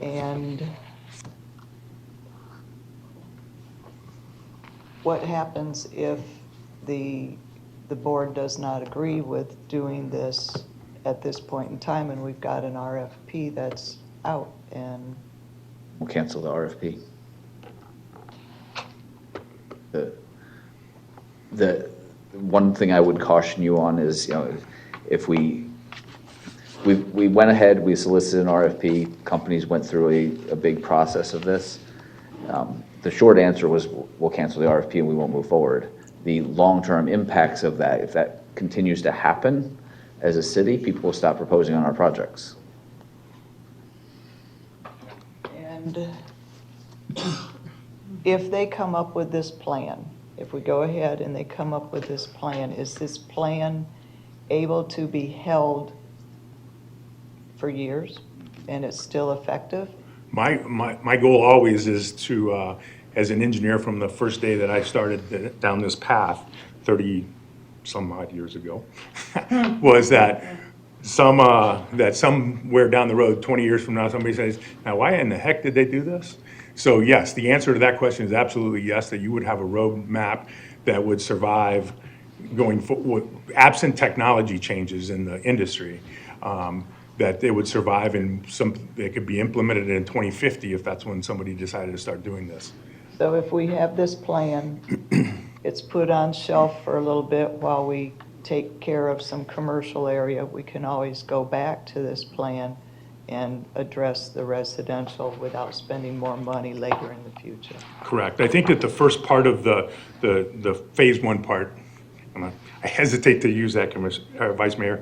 And what happens if the board does not agree with doing this at this point in time and we've got an RFP that's out and We'll cancel the RFP. The one thing I would caution you on is, if we went ahead, we solicited an RFP, companies went through a big process of this. The short answer was, we'll cancel the RFP and we won't move forward. The long-term impacts of that, if that continues to happen as a city, people will stop proposing on our projects. And if they come up with this plan, if we go ahead and they come up with this plan, is this plan able to be held for years and it's still effective? My goal always is to, as an engineer from the first day that I started down this path, 30-some odd years ago, was that somewhere down the road, 20 years from now, somebody says, now why in the heck did they do this? So yes, the answer to that question is absolutely yes, that you would have a roadmap that would survive going forward, absent technology changes in the industry, that they would survive and they could be implemented in 2050 if that's when somebody decided to start doing this. So if we have this plan, it's put on shelf for a little bit while we take care of some commercial area, we can always go back to this plan and address the residential without spending more money later in the future. Correct. I think that the first part of the phase one part, I hesitate to use that, Vice Mayor.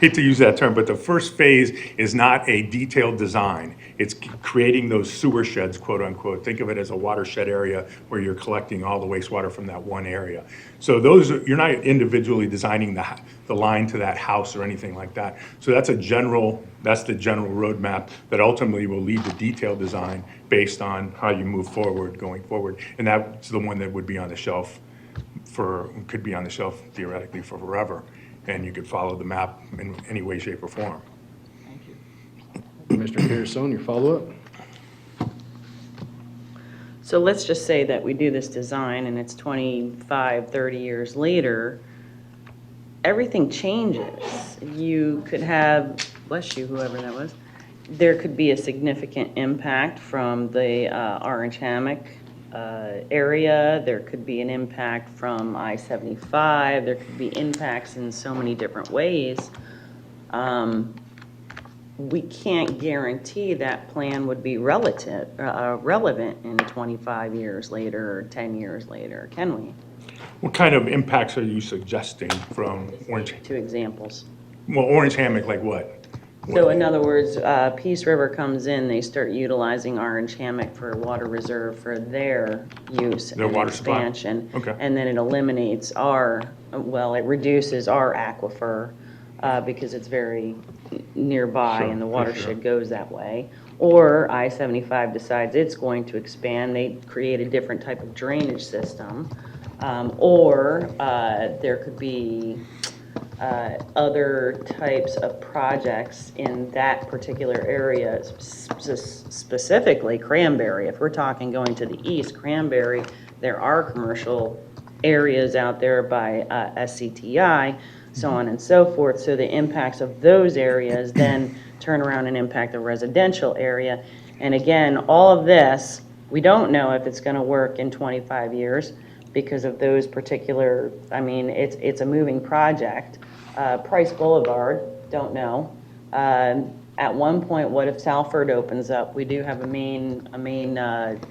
Hate to use that term, but the first phase is not a detailed design. It's creating those sewer sheds, quote unquote. Think of it as a watershed area where you're collecting all the wastewater from that one area. So you're not individually designing the line to that house or anything like that. So that's the general roadmap that ultimately will lead to detailed design based on how you move forward, going forward. And that's the one that would be on the shelf could be on the shelf theoretically for forever. And you could follow the map in any way, shape, or form. Thank you. Commissioner Carusone, your follow-up? So let's just say that we do this design and it's 25, 30 years later, everything changes. You could have, bless you, whoever that was, there could be a significant impact from the Orange Hammock area. There could be an impact from I-75. There could be impacts in so many different ways. We can't guarantee that plan would be relevant in 25 years later or 10 years later, can we? What kind of impacts are you suggesting from Orange? Two examples. Well, Orange Hammock, like what? So in other words, Peace River comes in, they start utilizing Orange Hammock for water reserve for their use Their and water supply? expansion. Okay. And then it eliminates it reduces our aquifer because it's very nearby Sure, and the for watershed sure. goes that way. Or I-75 decides it's going to expand, they create a different type of drainage system. Or there could be other types of projects in that particular area, specifically Cranberry. If we're talking going to the east, Cranberry, there are commercial areas out there by SCTI, so on and so forth. So the impacts of those areas then turn around and impact the residential area. And again, all of this, we don't know if it's going to work in 25 years because of those particular, I mean, it's a moving project. Price Boulevard, don't know. At one point, what if Salford opens up? We do have a main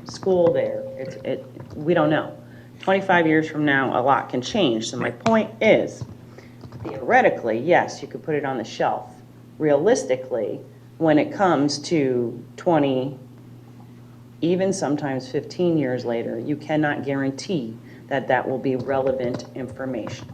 school there. We don't know. 25 years from now, a lot can change. So my point is, theoretically, yes, you could put it on the shelf. Realistically, when it comes to 20, even sometimes 15 years later, you cannot guarantee that that will be relevant information.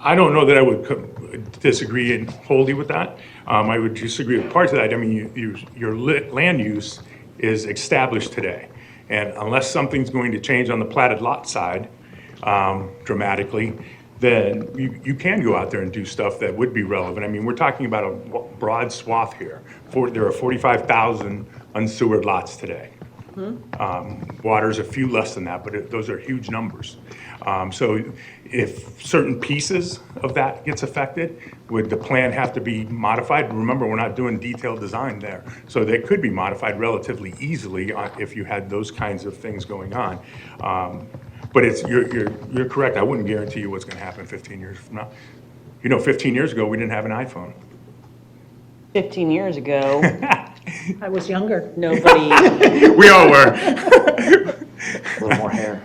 I don't know that I would disagree wholly with that. I would disagree with parts of that. I mean, your land use is established today. And unless something's going to change on the platted lot side dramatically, then you can go out there and do stuff that would be relevant. I mean, we're talking about a broad swath here. There are 45,000 unsewered lots today. Water's a few less than that, but those are huge numbers. So if certain pieces of that gets affected, would the plan have to be modified? Remember, we're not doing detailed design there. So they could be modified relatively easily if you had those kinds of things going on. But you're correct. I wouldn't guarantee you what's going to happen 15 years from now. You know, 15 years ago, we didn't have an iPhone. 15 years ago, I was younger. nobody, We all were. A little more hair.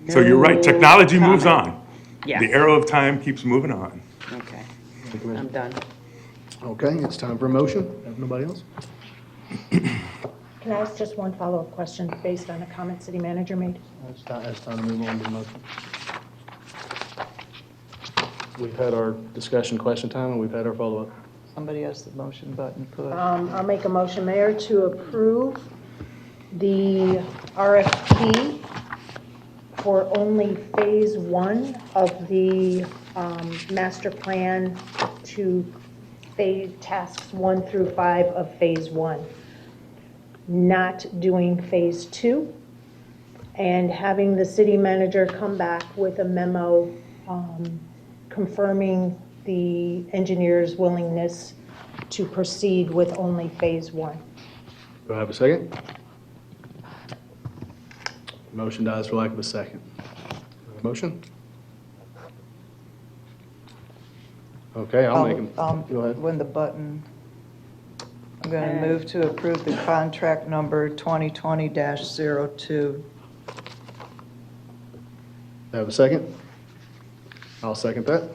So you're right. Technology moves on. yeah, The arrow of time keeps moving on. okay, I'm done. Okay, it's time for a motion. Have nobody else? Can I ask just one follow-up question based on a comment city manager made? It's time to move on to the motion. We've had our discussion question time, and we've had our follow-up. Somebody has the motion button pushed. I'll make a motion, Mayor, to approve the RFP for only Phase 1 of the master plan to phase tasks 1 through 5 of Phase 1. Not doing Phase 2, and having the city manager come back with a memo confirming the engineer's willingness to proceed with only Phase 1. Do I have a second? Motion dies for lack of a second. Motion? Okay, I'll make him. Go ahead. When the button, I'm going to move to approve the contract number 2020-02. Do I have a second? I'll second that.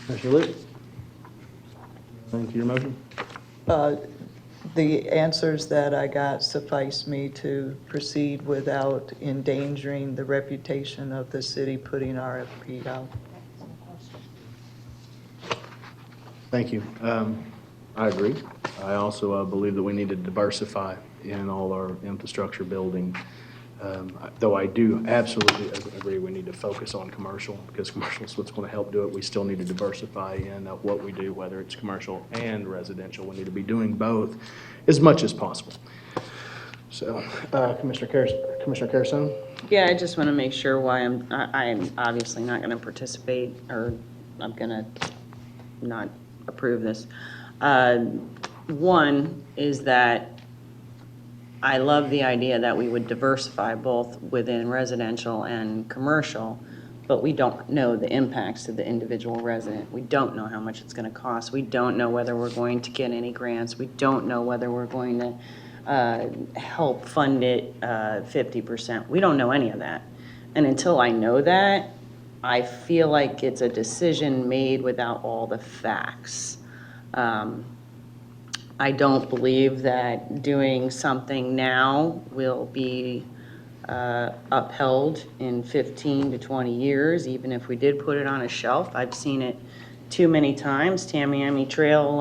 Commissioner Luke? Thank you, your motion. The answers that I got suffice me to proceed without endangering the reputation of the city putting RFP out. Thank you. I agree. I also believe that we need to diversify in all our infrastructure building. Though I do absolutely agree we need to focus on commercial, because commercial is what's going to help do it. We still need to diversify in what we do, whether it's commercial and residential. We need to be doing both as much as possible. So, Commissioner Carasone? Yeah, I just want to make sure why I'm obviously not going to participate, or I'm going to not approve this. One is that I love the idea that we would diversify both within residential and commercial, but we don't know the impacts to the individual resident. We don't know how much it's going to cost. We don't know whether we're going to get any grants. We don't know whether we're going to help fund it 50%. We don't know any of that. And until I know that, I feel like it's a decision made without all the facts. I don't believe that doing something now will be upheld in 15 to 20 years, even if we did put it on a shelf. I've seen it too many times. Tamiami Trail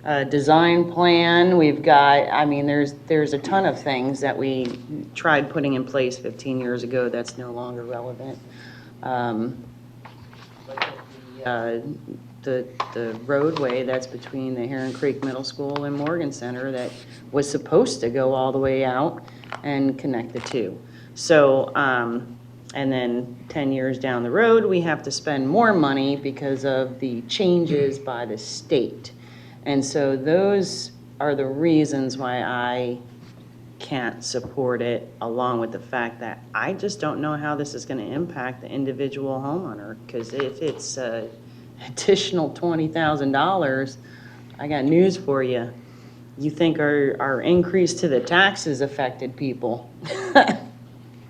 a design plan. We've got, I mean, there's a ton of things that we tried putting in place 15 years ago that's no longer relevant. The roadway that's between the Heron Creek Middle School and Morgan Center that was supposed to go all the way out and connect the two. So, and then 10 years down the road, we have to spend more money because of the changes by the state. And so those are the reasons why I can't support it, along with the fact that I just don't know how this is going to impact the individual homeowner. Because if it's additional $20,000, I got news for you. You think our increase to the taxes affected people?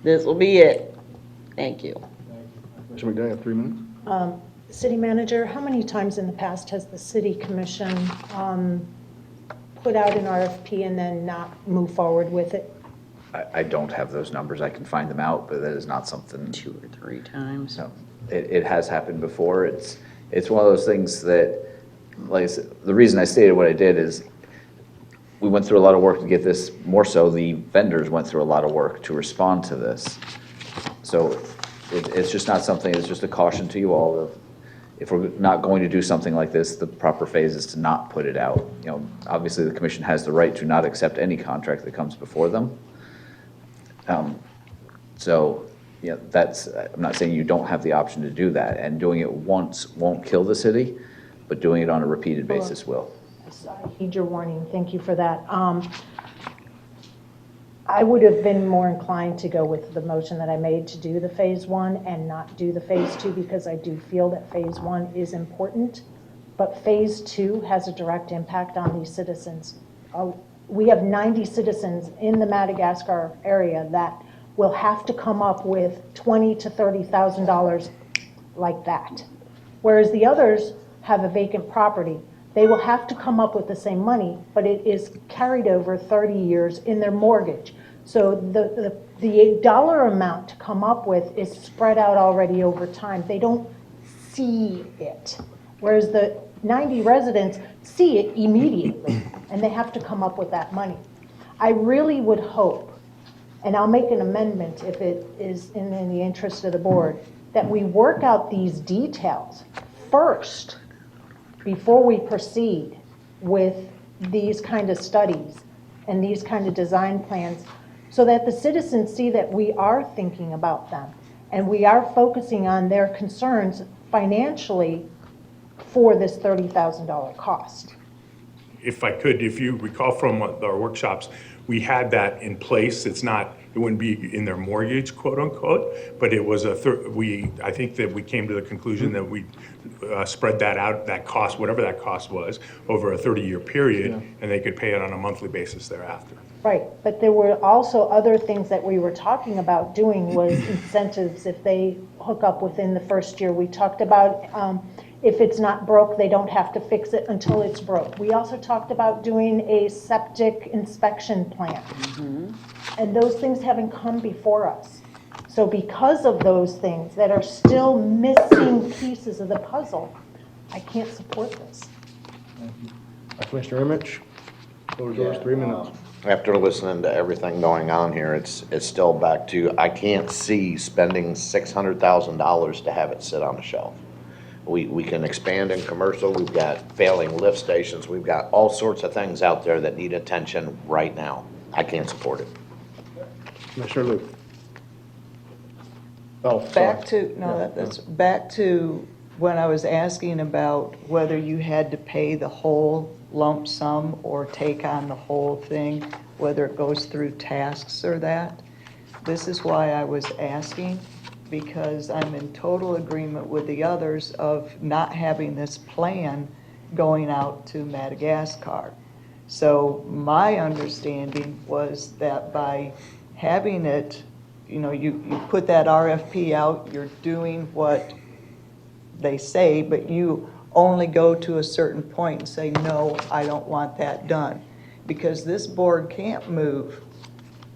This will be it. Thank you. Commissioner McDaniel, you have 3 minutes. City manager, how many times in the past has the city commission put out an RFP and then not move forward with it? I don't have those numbers. I can find them out, but that is not something. 2 or 3 times. So it has happened before. It's one of those things that, like I said, the reason I stated what I did is we went through a lot of work to get this. More so, the vendors went through a lot of work to respond to this. So it's just not something, it's just a caution to you all of, if we're not going to do something like this, the proper phase is to not put it out. You know, obviously the commission has the right to not accept any contract that comes before them. So, yeah, I'm not saying you don't have the option to do that, and doing it once won't kill the city, but doing it on a repeated basis will. I heed your warning. Thank you for that. I would have been more inclined to go with the motion that I made to do the phase 1 and not do the phase 2, because I do feel that phase 1 is important, but phase 2 has a direct impact on these citizens. We have 90 citizens in the Madagascar area that will have to come up with $20,000 to $30,000 like that, whereas the others have a vacant property. They will have to come up with the same money, but it is carried over 30 years in their mortgage. So the dollar amount to come up with is spread out already over time. They don't see it, whereas the 90 residents see it immediately, and they have to come up with that money. I really would hope, and I'll make an amendment if it is in the interest of the board, that we work out these details first before we proceed with these kind of studies and these kind of design plans, so that the citizens see that we are thinking about them and we are focusing on their concerns financially for this $30,000 cost. If I could, if you recall from our workshops, we had that in place. It wouldn't be in their mortgage, quote unquote, but it was I think that we came to the conclusion that we spread that out, that cost, whatever that cost was, over a 30-year period, and they could pay it on a monthly basis thereafter. Right, but there were also other things that we were talking about doing was incentives if they hook up within the first year. We talked about if it's not broke, they don't have to fix it until it's broke. We also talked about doing a septic inspection plan. And those things haven't come before us. So because of those things that are still missing pieces of the puzzle, I can't support this. Commissioner Emich, floor is yours, 3 minutes. After listening to everything going on here, it's still back to, I can't see spending $600,000 to have it sit on the shelf. We can expand in commercial, we've got failing lift stations, we've got all sorts of things out there that need attention right now. I can't support it. Commissioner Luke. Oh, sorry. Back to when I was asking about whether you had to pay the whole lump sum or take on the whole thing, whether it goes through tasks or that. This is why I was asking, because I'm in total agreement with the others of not having this plan going out to Madagascar. So my understanding was that by having it, you put that RFP out, you're doing what they say, but you only go to a certain point and say, no, I don't want that done. Because this board can't move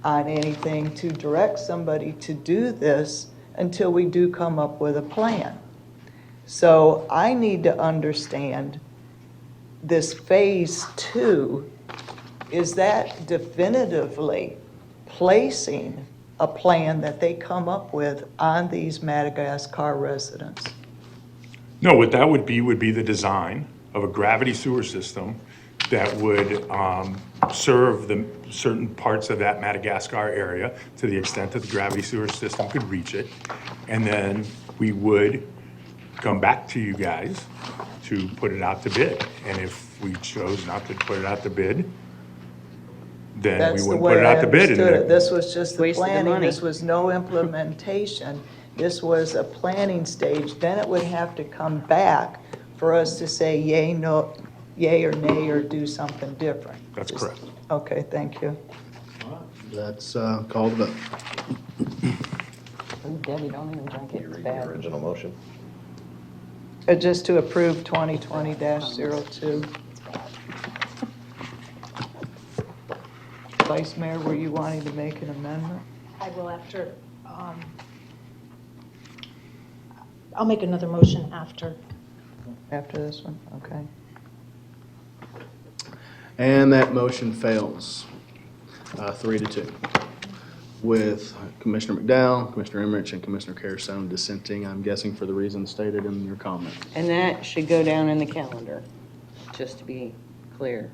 on anything to direct somebody to do this until we do come up with a plan. So I need to understand this phase 2, is that definitively placing a plan that they come up with on these Madagascar residents? No, what that would be the design of a gravity sewer system that would serve the certain parts of that Madagascar area to the extent that the gravity sewer system could reach it. And then we would come back to you guys to put it out to bid. And if we chose not to put it out to bid, then That's we the wouldn't put way it I out to bid. And understood it. then- This was just the Wasted the planning, money. this was no implementation. This was a planning stage, then it would have to come back for us to say yay, no, yay or nay, or do something different. That's correct. Okay, thank you. That's called a vote. Debbie, don't even drink it, it's The bad. original motion? Just to approve 2020-02. Vice Mayor, were you wanting to make an amendment? I will after, I'll make another motion after. After this one, okay. And that motion fails, 3-2. With Commissioner McDowell, Commissioner Emmerich, and Commissioner Carusone dissenting, I'm guessing for the reasons stated in your comment. And that should go down in the calendar, just to be clear.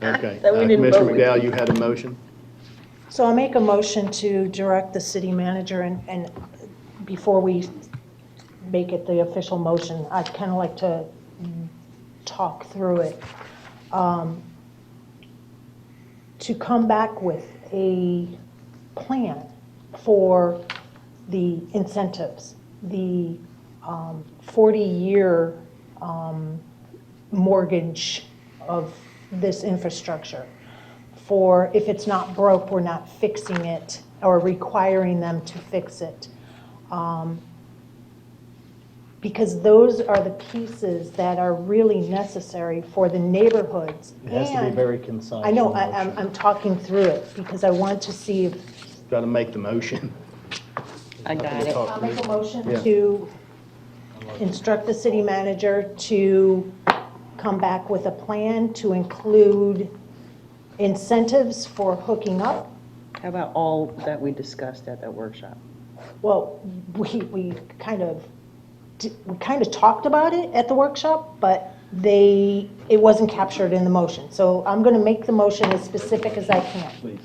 Okay. That we didn't Commissioner vote. McDowell, you had a motion? So I'll make a motion to direct the city manager, and before we make it the official motion, I'd kind of like to talk through it. To come back with a plan for the incentives, the 40-year mortgage of this infrastructure. For if it's not broke, we're not fixing it or requiring them to fix it. Because those are the pieces that are really necessary for the neighborhoods. It has to be And- very concise. I know, your motion. I'm talking through it because I want to see if, Got to make the motion. I got it. Talk I'll through make a it. motion Yeah. to instruct the city manager to come back with a plan to include incentives for hooking up. How about all that we discussed at that workshop? Well, we kind of talked about it at the workshop, but it wasn't captured in the motion. So I'm going to make the motion as specific as I can. Please.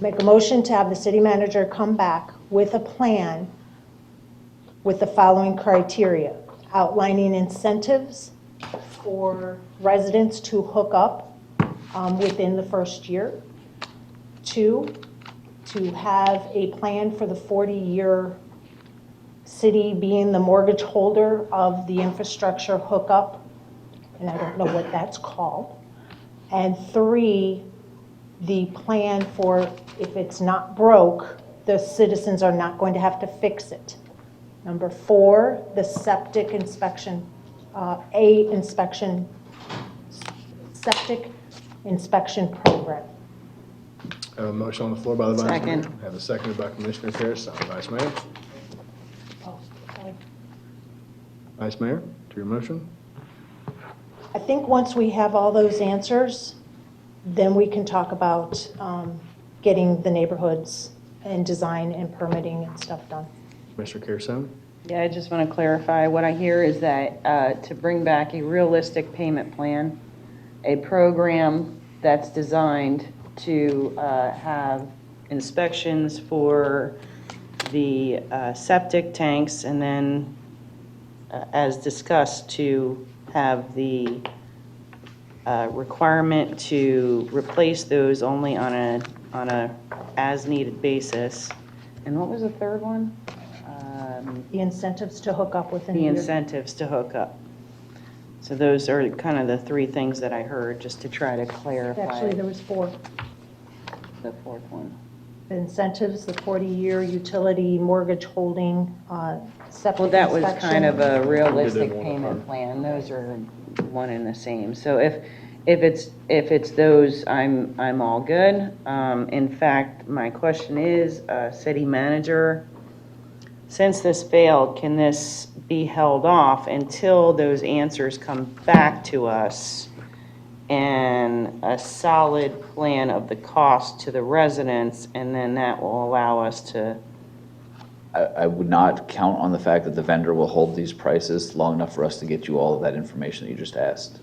Make a motion to have the city manager come back with a plan with the following criteria: outlining incentives for residents to hook up within the first year. 2, to have a plan for the 40-year city being the mortgage holder of the infrastructure hookup, and I don't know what that's called. And 3, the plan for if it's not broke, the citizens are not going to have to fix it. Number 4, the septic inspection, septic inspection program. Have a motion on the floor by the Vice Mayor. Second. Have a second by Commissioner Carusone. Vice Mayor? Oh, sorry. Vice Mayor, to your motion? I think once we have all those answers, then we can talk about getting the neighborhoods and design and permitting and stuff done. Commissioner Carusone? Yeah, I just want to clarify, what I hear is that to bring back a realistic payment plan, a program that's designed to have inspections for the septic tanks, and then, as discussed, to have the requirement to replace those only on a as-needed basis. And what was the third one? The incentives to hook up within a The year. incentives to hook up. So those are kind of the 3 things that I heard, just to try to clarify Actually, there was 4. the fourth one. The incentives, the 40-year utility mortgage holding, septic Well, that was inspection. kind of a realistic one payment apart. plan. Those are one and the same. So if it's those, I'm all good. In fact, my question is, city manager, since this failed, can this be held off until those answers come back to us and a solid plan of the cost to the residents, and then that will allow us to, I would not count on the fact that the vendor will hold these prices long enough for us to get you all of that information that you just asked.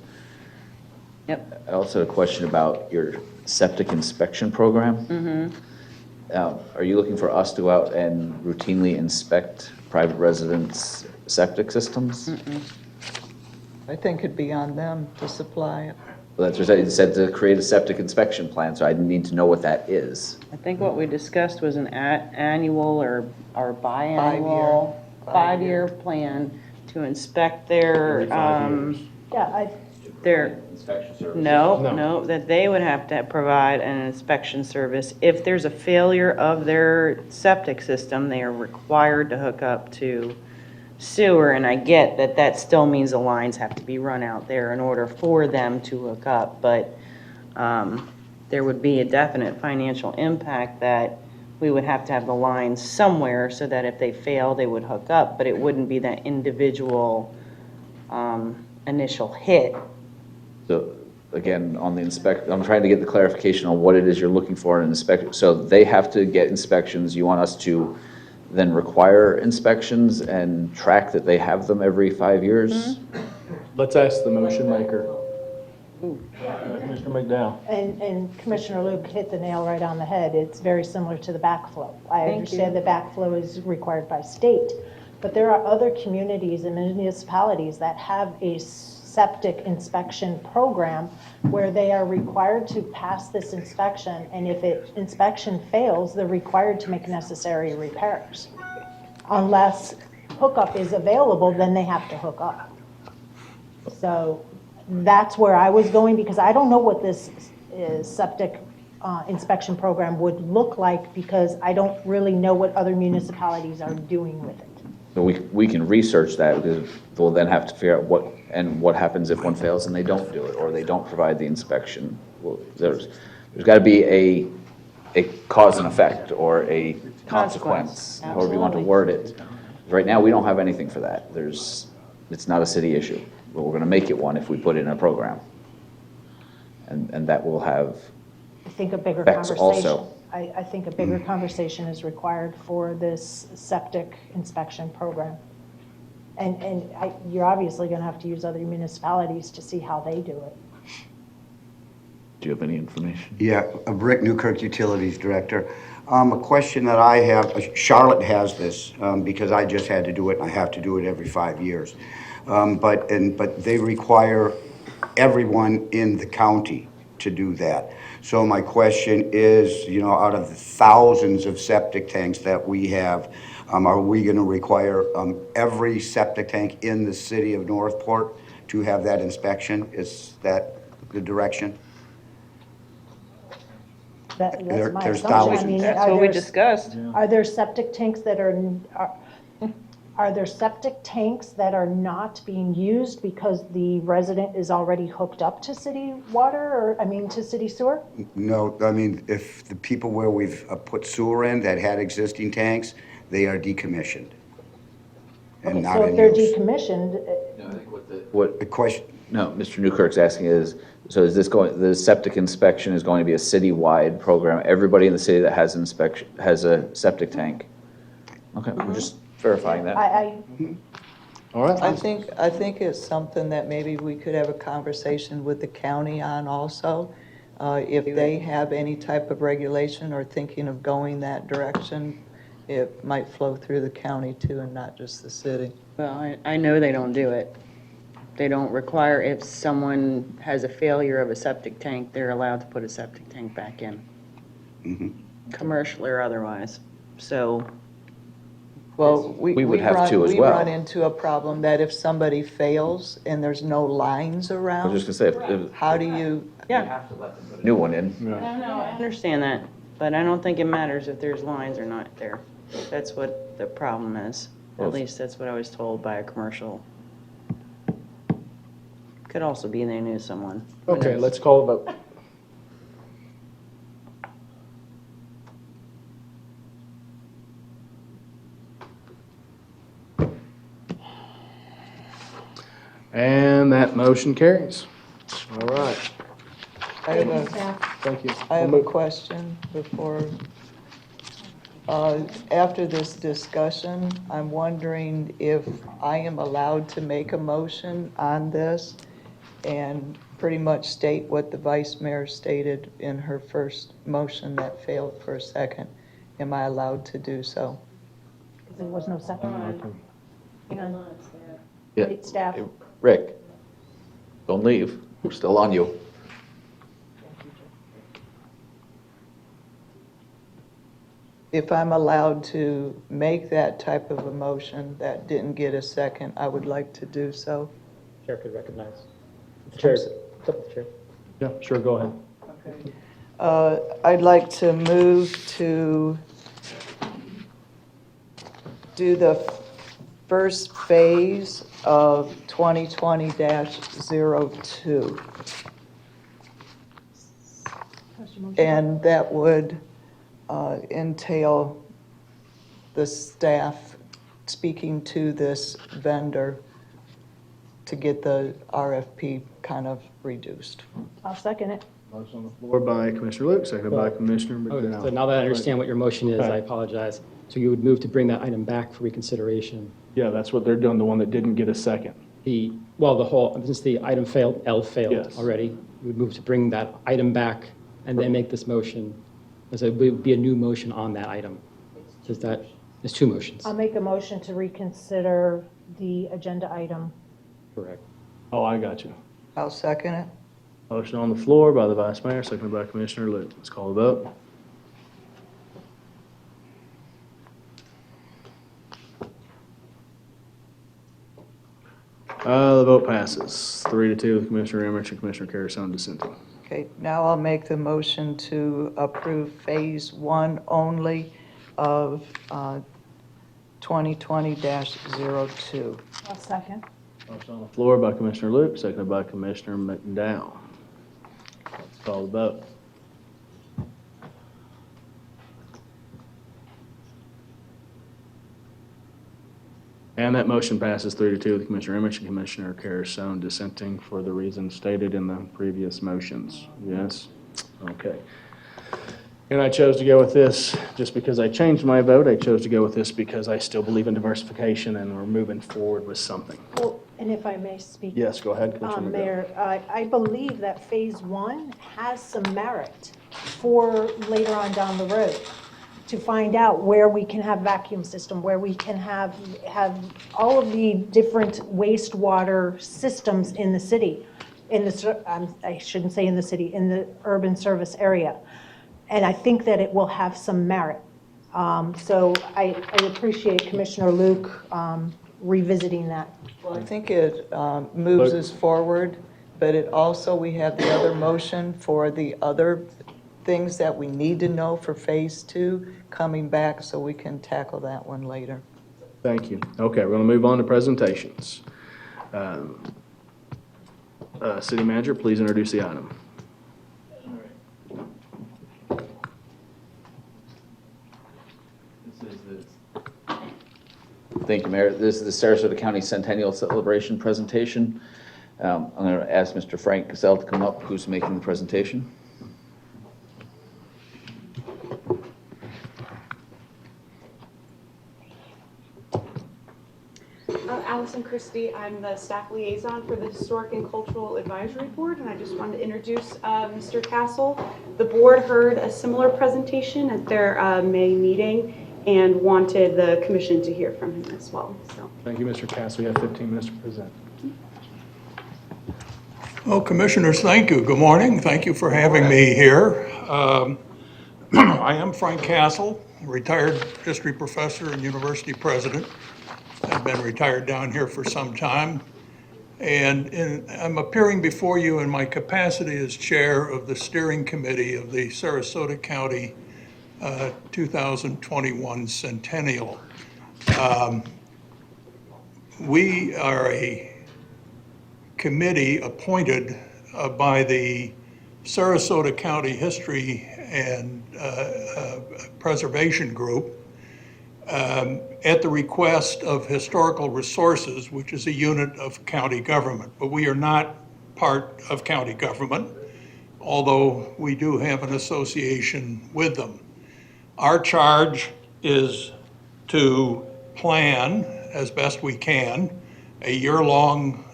yep. I also had a question about your septic inspection program. Are you looking for us to go out and routinely inspect private residents' septic systems? I think it'd be on them to supply it. Well, that's what it said, to create a septic inspection plan, so I need to know what that is. I think what we discussed was an annual or biannual, five-year plan to inspect their, Yeah, their, Inspection service. no, that they would have to provide an inspection service. If there's a failure of their septic system, they are required to hook up to sewer, and I get that that still means the lines have to be run out there in order for them to hook up, but there would be a definite financial impact that we would have to have the lines somewhere so that if they fail, they would hook up, but it wouldn't be that individual initial hit. So, again, on the I'm trying to get the clarification on what it is you're looking for in an inspection. So they have to get inspections, you want us to then require inspections and track that they have them every 5 years? Let's ask the motion maker. Mr. McDowell. and Commissioner Luke hit the nail right on the head. It's very similar to the backflow. I understand the backflow is required by state, but there are other communities and municipalities that have a septic inspection program where they are required to pass this inspection, and if inspection fails, they're required to make necessary repairs. Unless hookup is available, then they have to hook up. So that's where I was going, because I don't know what this septic inspection program would look like, because I don't really know what other municipalities are doing with it. So we can research that, because we'll then have to figure out what happens if one fails and they don't do it, or they don't provide the inspection. Well, there's got to be a cause and effect, or a consequence, however you want to word it. Right now, we don't have anything for that. It's not a city issue, but we're going to make it one if we put it in a program. And that will have I think a bigger effects conversation. also. I think a bigger conversation is required for this septic inspection program. And you're obviously going to have to use other municipalities to see how they do it. Do you have any information? Yeah, Rick Newkirk, Utilities Director. A question that I have, Charlotte has this, because I just had to do it, and I have to do it every 5 years. But they require everyone in the county to do that. So my question is, out of the thousands of septic tanks that we have, are we going to require every septic tank in the city of Northport to have that inspection? Is that the direction? That's my There's assumption. thousands. I mean, That's what we discussed. Are there septic tanks that are there septic tanks that are not being used because the resident is already hooked up to city water, to city sewer? No, I mean, if the people where we've put sewer in that had existing tanks, they are decommissioned and Okay, not so if in they're use. decommissioned, The question, No, Mr. Newkirk's asking is, so is the septic inspection is going to be a citywide program? Everybody in the city that has a septic tank? Okay, we're just verifying that. All right. I think it's something that maybe we could have a conversation with the county on also. If they have any type of regulation or thinking of going that direction, it might flow through the county too and not just the city. Well, I know they don't do it. They don't require, if someone has a failure of a septic tank, they're allowed to put a septic tank back in, commercial or otherwise. So, Well, We would have to as we well. run into a problem that if somebody fails and there's no lines I was around, just going to say, if how do you, yeah. a new one in, No, I understand that, but I don't think it matters if there's lines or not there. That's what the problem is. At least that's what I was told by a commercial. Could also be they knew someone. Who Okay, knows? let's call a vote. and that motion carries. All right, I have a, thank you. I have a question before, after this discussion, I'm wondering if I am allowed to make a motion on this and pretty much state what the vice mayor stated in her first motion that failed for a second. Am I allowed to do so? There was no second. Hang on. Yeah. Wait, staff. Rick, don't leave. We're still on you. If I'm allowed to make that type of a motion that didn't get a second, I would like to do so. Chair could recognize. The chair, it's up to the chair. Yeah, sure, go ahead. I'd like to move to do the first phase of 2020-02. And that would entail the staff speaking to this vendor to get the RFP kind of reduced. I'll second it. Motion on the floor by Commissioner Luke, seconded by Commissioner Okay, McDowell. so now that I understand what your motion is, Okay. I apologize. So you would move to bring that item back for reconsideration. Yeah, that's what they're doing, the one that didn't get a second. Well, the whole, since the item failed, L failed Yes. already, you would move to bring that item back and then make this motion. So it would be a new motion on that item. Does that, there's two motions. I'll make a motion to reconsider the agenda item. Correct. Oh, I got you. I'll second it. Motion on the floor by the Vice Mayor, seconded by Commissioner Luke. Let's call the vote. The vote passes 3-2 with Commissioner Emmerich and Commissioner Carusone dissenting. Okay, now I'll make the motion to approve Phase 1 only of 2020-02. I'll second. Motion on the floor by Commissioner Luke, seconded by Commissioner McDowell. Let's call the vote. And that motion passes 3-2 with Commissioner Emmerich and Commissioner Carusone dissenting for the reasons stated in the previous motions. Yes? Okay. And I chose to go with this just because I changed my vote. I chose to go with this because I still believe in diversification and we're moving forward with something. Well, and if I may speak. Yes, go ahead, Commissioner McDowell. Mayor, I believe that Phase 1 has some merit for later on down the road, to find out where we can have vacuum system, where we can have all of the different wastewater systems in the city, I shouldn't say in the city, in the urban service area. And I think that it will have some merit. So I appreciate Commissioner Luke revisiting that. Well, I think it moves us forward, but it also, we have the other motion for the other things that we need to know for Phase 2 coming back, so we can tackle that one later. Thank you. Okay, we're going to move on to presentations. City Manager, please introduce the item. Thank you, Mayor. This is the Sarasota County Centennial Celebration presentation. I'm going to ask Mr. Frank Cassell to come up, who's making the presentation. Allison Christie, I'm the staff liaison for the Historic and Cultural Advisory Board, and I just wanted to introduce Mr. Castle. The board heard a similar presentation at their May meeting and wanted the commission to hear from him as well. So. Thank you, Mr. Cass. We have 15 minutes to present. Well, Commissioners, thank you. Good morning. Thank you for having me here. I am Frank Castle, retired history professor and university president. I've been retired down here for some time. And I'm appearing before you in my capacity as chair of the steering committee of the Sarasota County 2021 Centennial. We are a committee appointed by the Sarasota County History and Preservation Group at the request of Historical Resources, which is a unit of county government. But we are not part of county government, although we do have an association with them. Our charge is to plan as best we can a year-long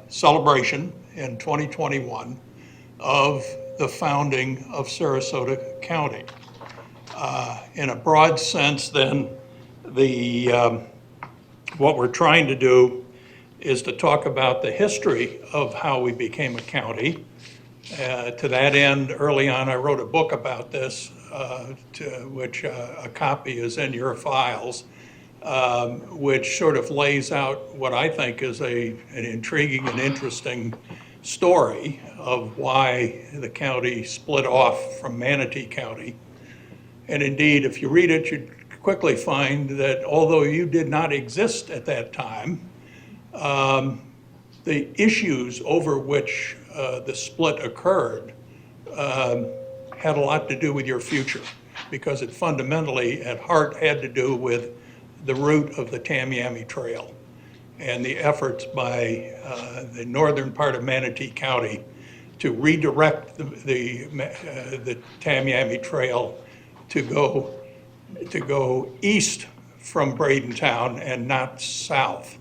celebration in 2021 of the founding of Sarasota County. In a broad sense, then, what we're trying to do is to talk about the history of how we became a county. To that end, early on, I wrote a book about this, which a copy is in your files, which sort of lays out what I think is an intriguing and interesting story of why the county split off from Manatee County. And indeed, if you read it, you'd quickly find that although you did not exist at that time, the issues over which the split occurred had a lot to do with your future, because it fundamentally, at heart, had to do with the route of the Tamiami Trail and the efforts by the northern part of Manatee County to redirect the Tamiami Trail to go east from Bradentown and not south.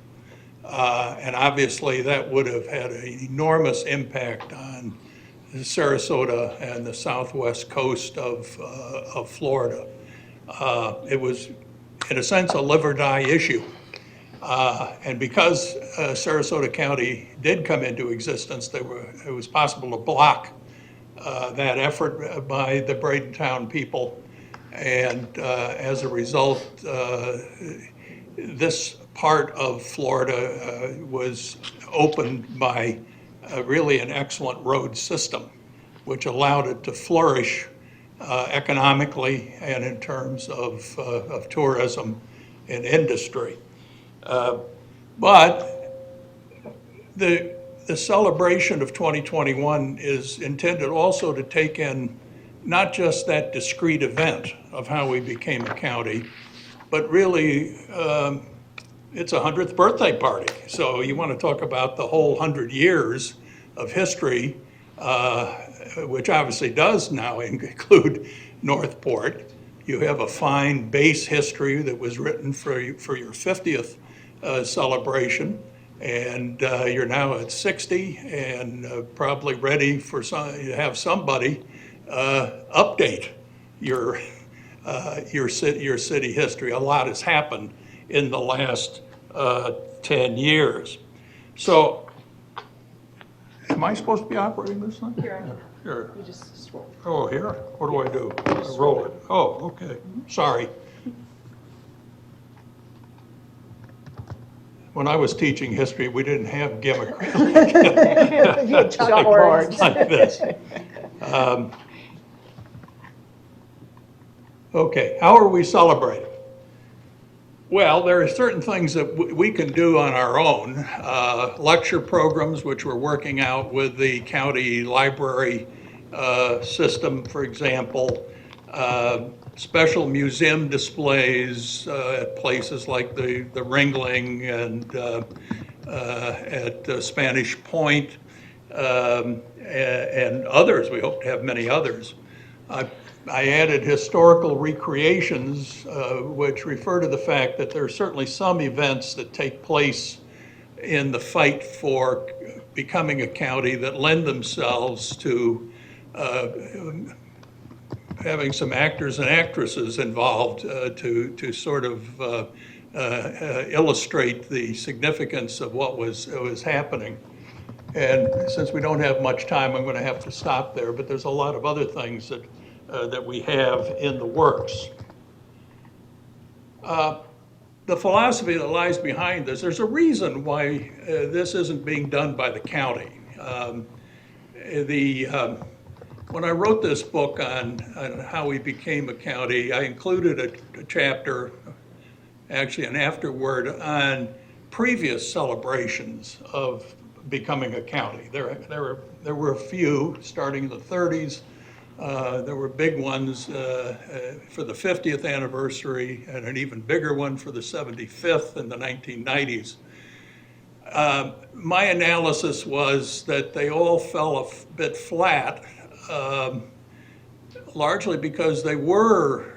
And obviously that would have had an enormous impact on Sarasota and the southwest coast of Florida. It was, in a sense, a live or die issue. And because Sarasota County did come into existence, it was possible to block that effort by the Bradentown people. And as a result, this part of Florida was opened by really an excellent road system, which allowed it to flourish economically and in terms of tourism and industry. But the celebration of 2021 is intended also to take in not just that discrete event of how we became a county, but really it's a 100th birthday party. So you want to talk about the whole 100 years of history, which obviously does now include Northport. You have a fine base history that was written for your 50th celebration, and you're now at 60 and probably ready for to have somebody update your city history. A lot has happened in the last 10 years. So, am I supposed to be operating this thing? Here. You just scroll. Oh, here? What do I do? I roll it. Oh, okay. Sorry. When I was teaching history, we didn't have gimmick Chalkboards. like this. Okay, how are we celebrating? Well, there are certain things that we can do on our own. Lecture programs, which we're working out with the county library system, for example. Special museum displays at places like the Ringling and at Spanish Point and others. We hope to have many others. I added historical recreations, which refer to the fact that there are certainly some events that take place in the fight for becoming a county that lend themselves to having some actors and actresses involved to sort of illustrate the significance of what was happening. And since we don't have much time, I'm going to have to stop there, but there's a lot of other things that we have in the works. The philosophy that lies behind this, there's a reason why this isn't being done by the county. When I wrote this book on how we became a county, I included a chapter, actually an afterword, on previous celebrations of becoming a county. There were a few, starting in the 30s, There were big ones for the 50th anniversary and an even bigger one for the 75th in the 1990s. My analysis was that they all fell a bit flat, largely because they were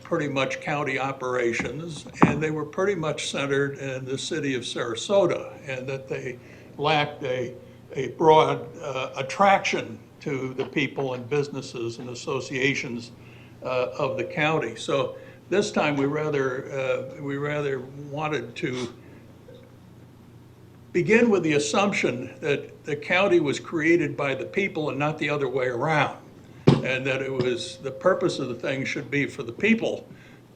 pretty much county operations, and they were pretty much centered in the city of Sarasota, and that they lacked a broad attraction to the people and businesses and associations of the county. So this time we rather wanted to begin with the assumption that the county was created by the people and not the other way around, and that it was, the purpose of the thing should be for the people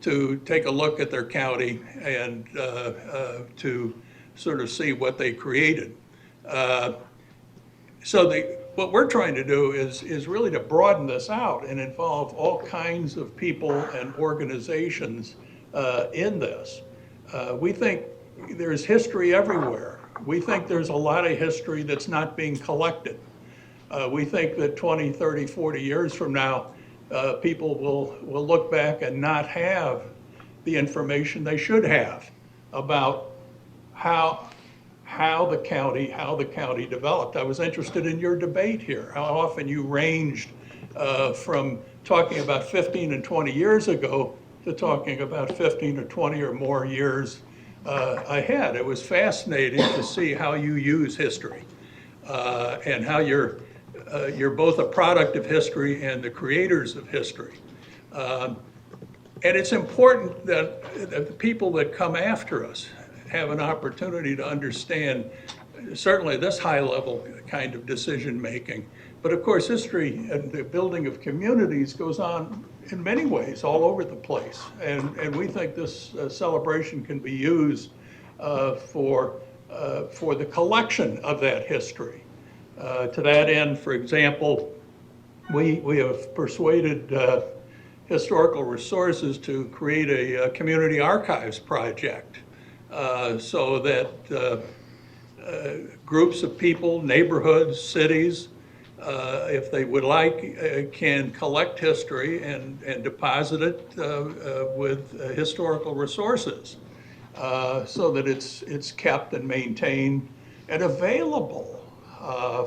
to take a look at their county and to sort of see what they created. What we're trying to do is really to broaden this out and involve all kinds of people and organizations in this. We think there's history everywhere. We think there's a lot of history that's not being collected. We think that 20, 30, 40 years from now, people will look back and not have the information they should have about how the county developed. I was interested in your debate here, how often you ranged from talking about 15 and 20 years ago to talking about 15 or 20 or more years ahead. It was fascinating to see how you use history and how you're both a product of history and the creators of history. And it's important that the people that come after us have an opportunity to understand certainly this high level kind of decision making. But of course, history and the building of communities goes on in many ways all over the place. And we think this celebration can be used for the collection of that history. To that end, for example, we have persuaded Historical Resources to create a community archives project so that groups of people, neighborhoods, cities, if they would like, can collect history and deposit it with Historical Resources so that it's kept and maintained and available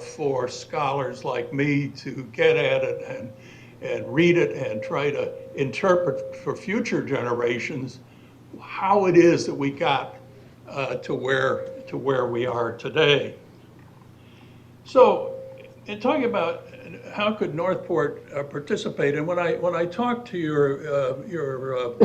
for scholars like me to get at it and read it and try to interpret for future generations how it is that we got to where we are today. So, in talking about how could Northport participate, and when I talked to your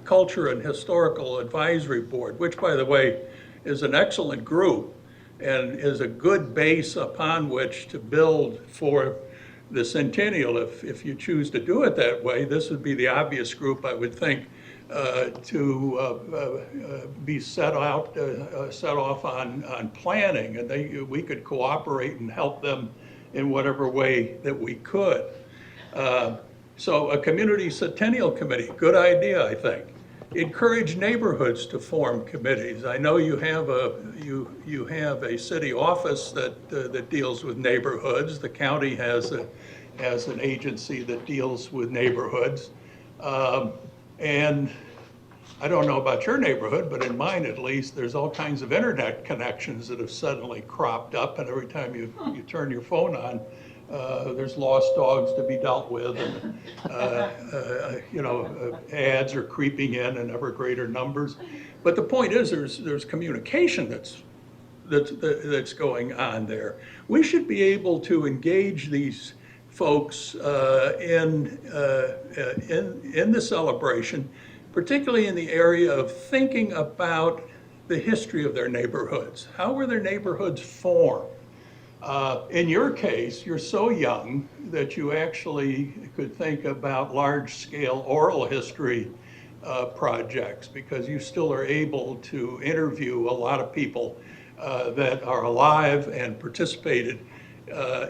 Culture and Historical Advisory Board, which, by the way, is an excellent group and is a good base upon which to build for the centennial. If you choose to do it that way, this would be the obvious group, I would think, to be set off on planning, and we could cooperate and help them in whatever way that we could. So a community centennial committee, good idea, I think. Encourage neighborhoods to form committees. I know you have a city office that deals with neighborhoods. The county has an agency that deals with neighborhoods. And I don't know about your neighborhood, but in mine at least, there's all kinds of internet connections that have suddenly cropped up, and every time you turn your phone on, there's lost dogs to be dealt with, and ads are creeping in ever greater numbers. But the point is, there's communication that's going on there. We should be able to engage these folks in the celebration, particularly in the area of thinking about the history of their neighborhoods. How were their neighborhoods formed? In your case, you're so young that you actually could think about large-scale oral history projects, because you still are able to interview a lot of people that are alive and participated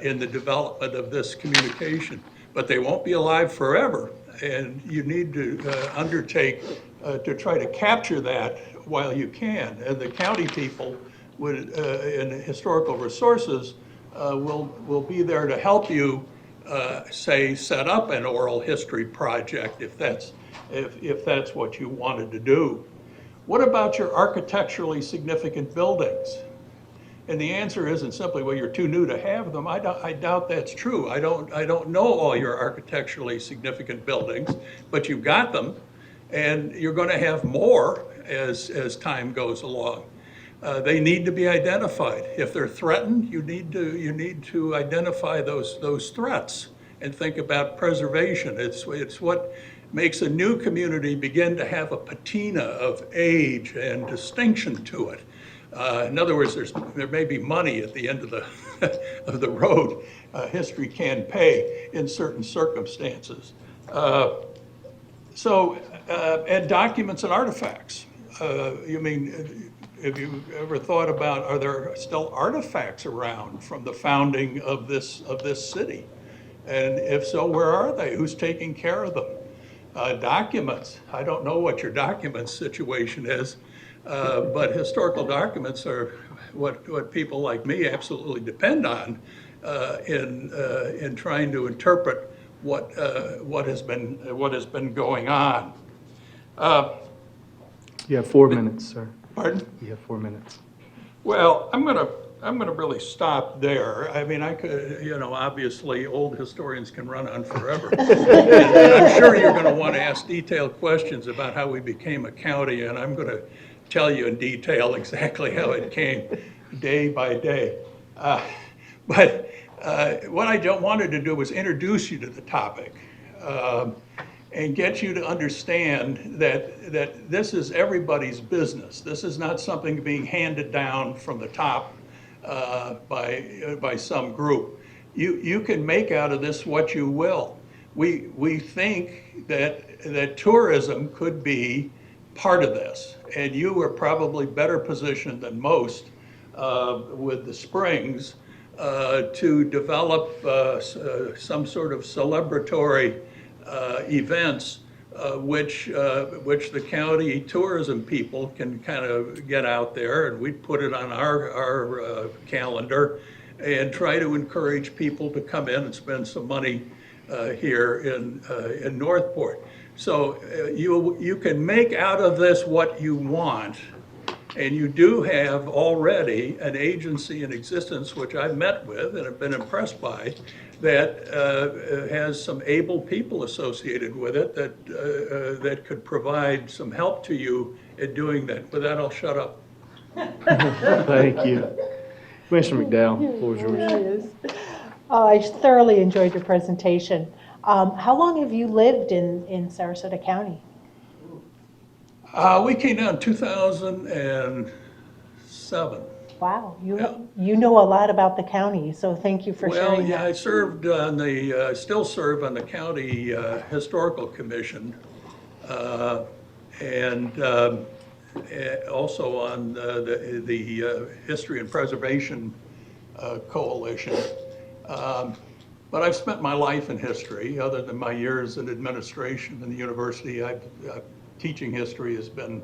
in the development of this communication. But they won't be alive forever, and you need to undertake to try to capture that while you can. And the county people in Historical Resources will be there to help you say, set up an oral history project if that's what you wanted to do. What about your architecturally significant buildings? And the answer isn't simply, well, you're too new to have them. I doubt that's true. I don't know all your architecturally significant buildings, but you've got them, and you're going to have more as time goes along. They need to be identified. If they're threatened, you need to identify those threats and think about preservation. It's what makes a new community begin to have a patina of age and distinction to it. In other words, there may be money at the end of the road. History can pay in certain circumstances. And documents and artifacts. Have you ever thought about, are there still artifacts around from the founding of this city? And if so, where are they? Who's taking care of them? Documents. I don't know what your documents situation is, but historical documents are what people like me absolutely depend on in trying to interpret what has been going on. You have 4 minutes, sir. Pardon? You have 4 minutes. Well, I'm gonna really stop there. I mean, I could, obviously, old historians can run on forever. And I'm sure you're gonna want to ask detailed questions about how we became a county, and I'm gonna tell you in detail exactly how it came, day by day. But what I wanted to do was introduce you to the topic and get you to understand that this is everybody's business. This is not something being handed down from the top by some group. You can make out of this what you will. We think that tourism could be part of this, and you are probably better positioned than most with the Springs to develop some sort of celebratory events which the county tourism people can kind of get out there, and we put it on our calendar and try to encourage people to come in and spend some money here in Northport. So you can make out of this what you want, and you do have already an agency in existence, which I've met with and have been impressed by, that has some able people associated with it that could provide some help to you in doing that. With that, I'll shut up. Thank you. Commissioner McDowell, the floor is yours. I thoroughly enjoyed your presentation. How long have you lived in Sarasota County? We came down in 2007. Wow, you know a lot about the county, so thank you for sharing that. Well, yeah, I served still serve on the county historical commission, and also on the History and Preservation Coalition. But I've spent my life in history, other than my years in administration in the university. Teaching history has been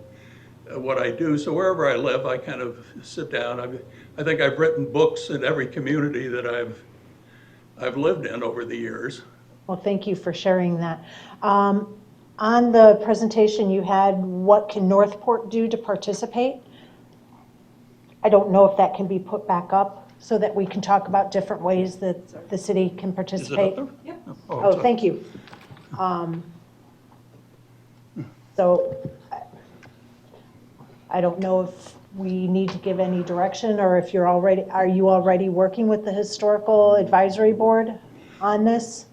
what I do. So wherever I live, I kind of sit down. I think I've written books in every community that I've lived in over the years. Well, thank you for sharing that. On the presentation you had, what can Northport do to participate? I don't know if that can be put back up so that we can talk about different ways that the city can participate. Is it up there? Yep. Oh, thank you. So I don't know if we need to give any direction, or if are you already working with the Historical Advisory Board on this?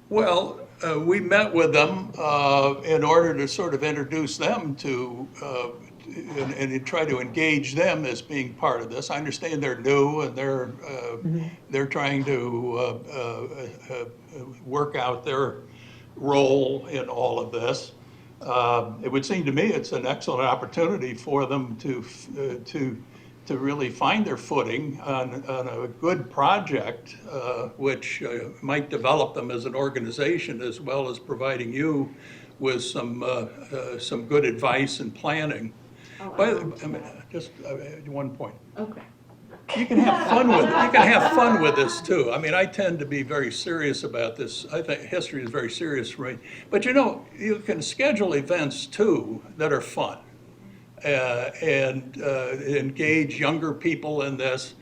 Well, we met with them in order to sort of introduce them to, and try to engage them as being part of this. I understand they're new and they're trying to work out their role in all of this. It would seem to me it's an excellent opportunity for them to really find their footing on a good project, which might develop them as an organization, as well as providing you with some good advice and planning. Just one point. Okay. you can have fun with this too. I mean, I tend to be very serious about this. I think history is very serious for me. But you know, you can schedule events too that are fun and engage younger people in this.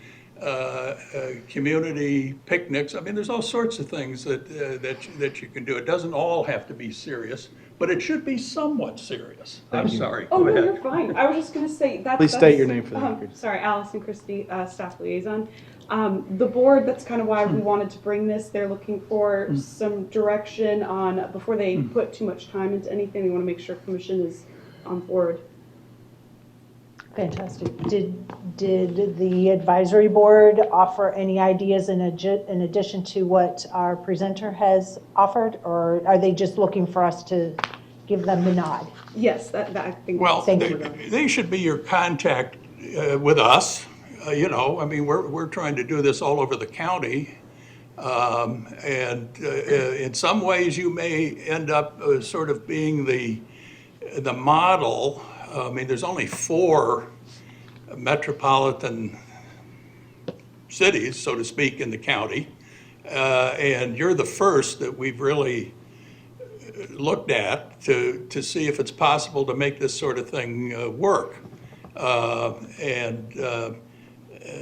Community picnics. I mean, there's all sorts of things that you can do. It doesn't all have to be serious, but it should be somewhat serious. I'm sorry. Oh, Go no, ahead. you're fine. I was just going to say that. Please state your name for the record. Sorry, Allison Christie, staff liaison. The board, that's kind of why we wanted to bring this. They're looking for some direction on, before they put too much time into anything, they want to make sure commission is on board. Fantastic. Did the advisory board offer any ideas in addition to what our presenter has offered? Or are they just looking for us to give them the nod? Yes, that I think. Well, Thank you. they should be your contact with us. You know, I mean, we're trying to do this all over the county. And in some ways, you may end up sort of being the model. I mean, there's only 4 metropolitan cities, so to speak, in the county. And you're the first that we've really looked at to see if it's possible to make this sort of thing work.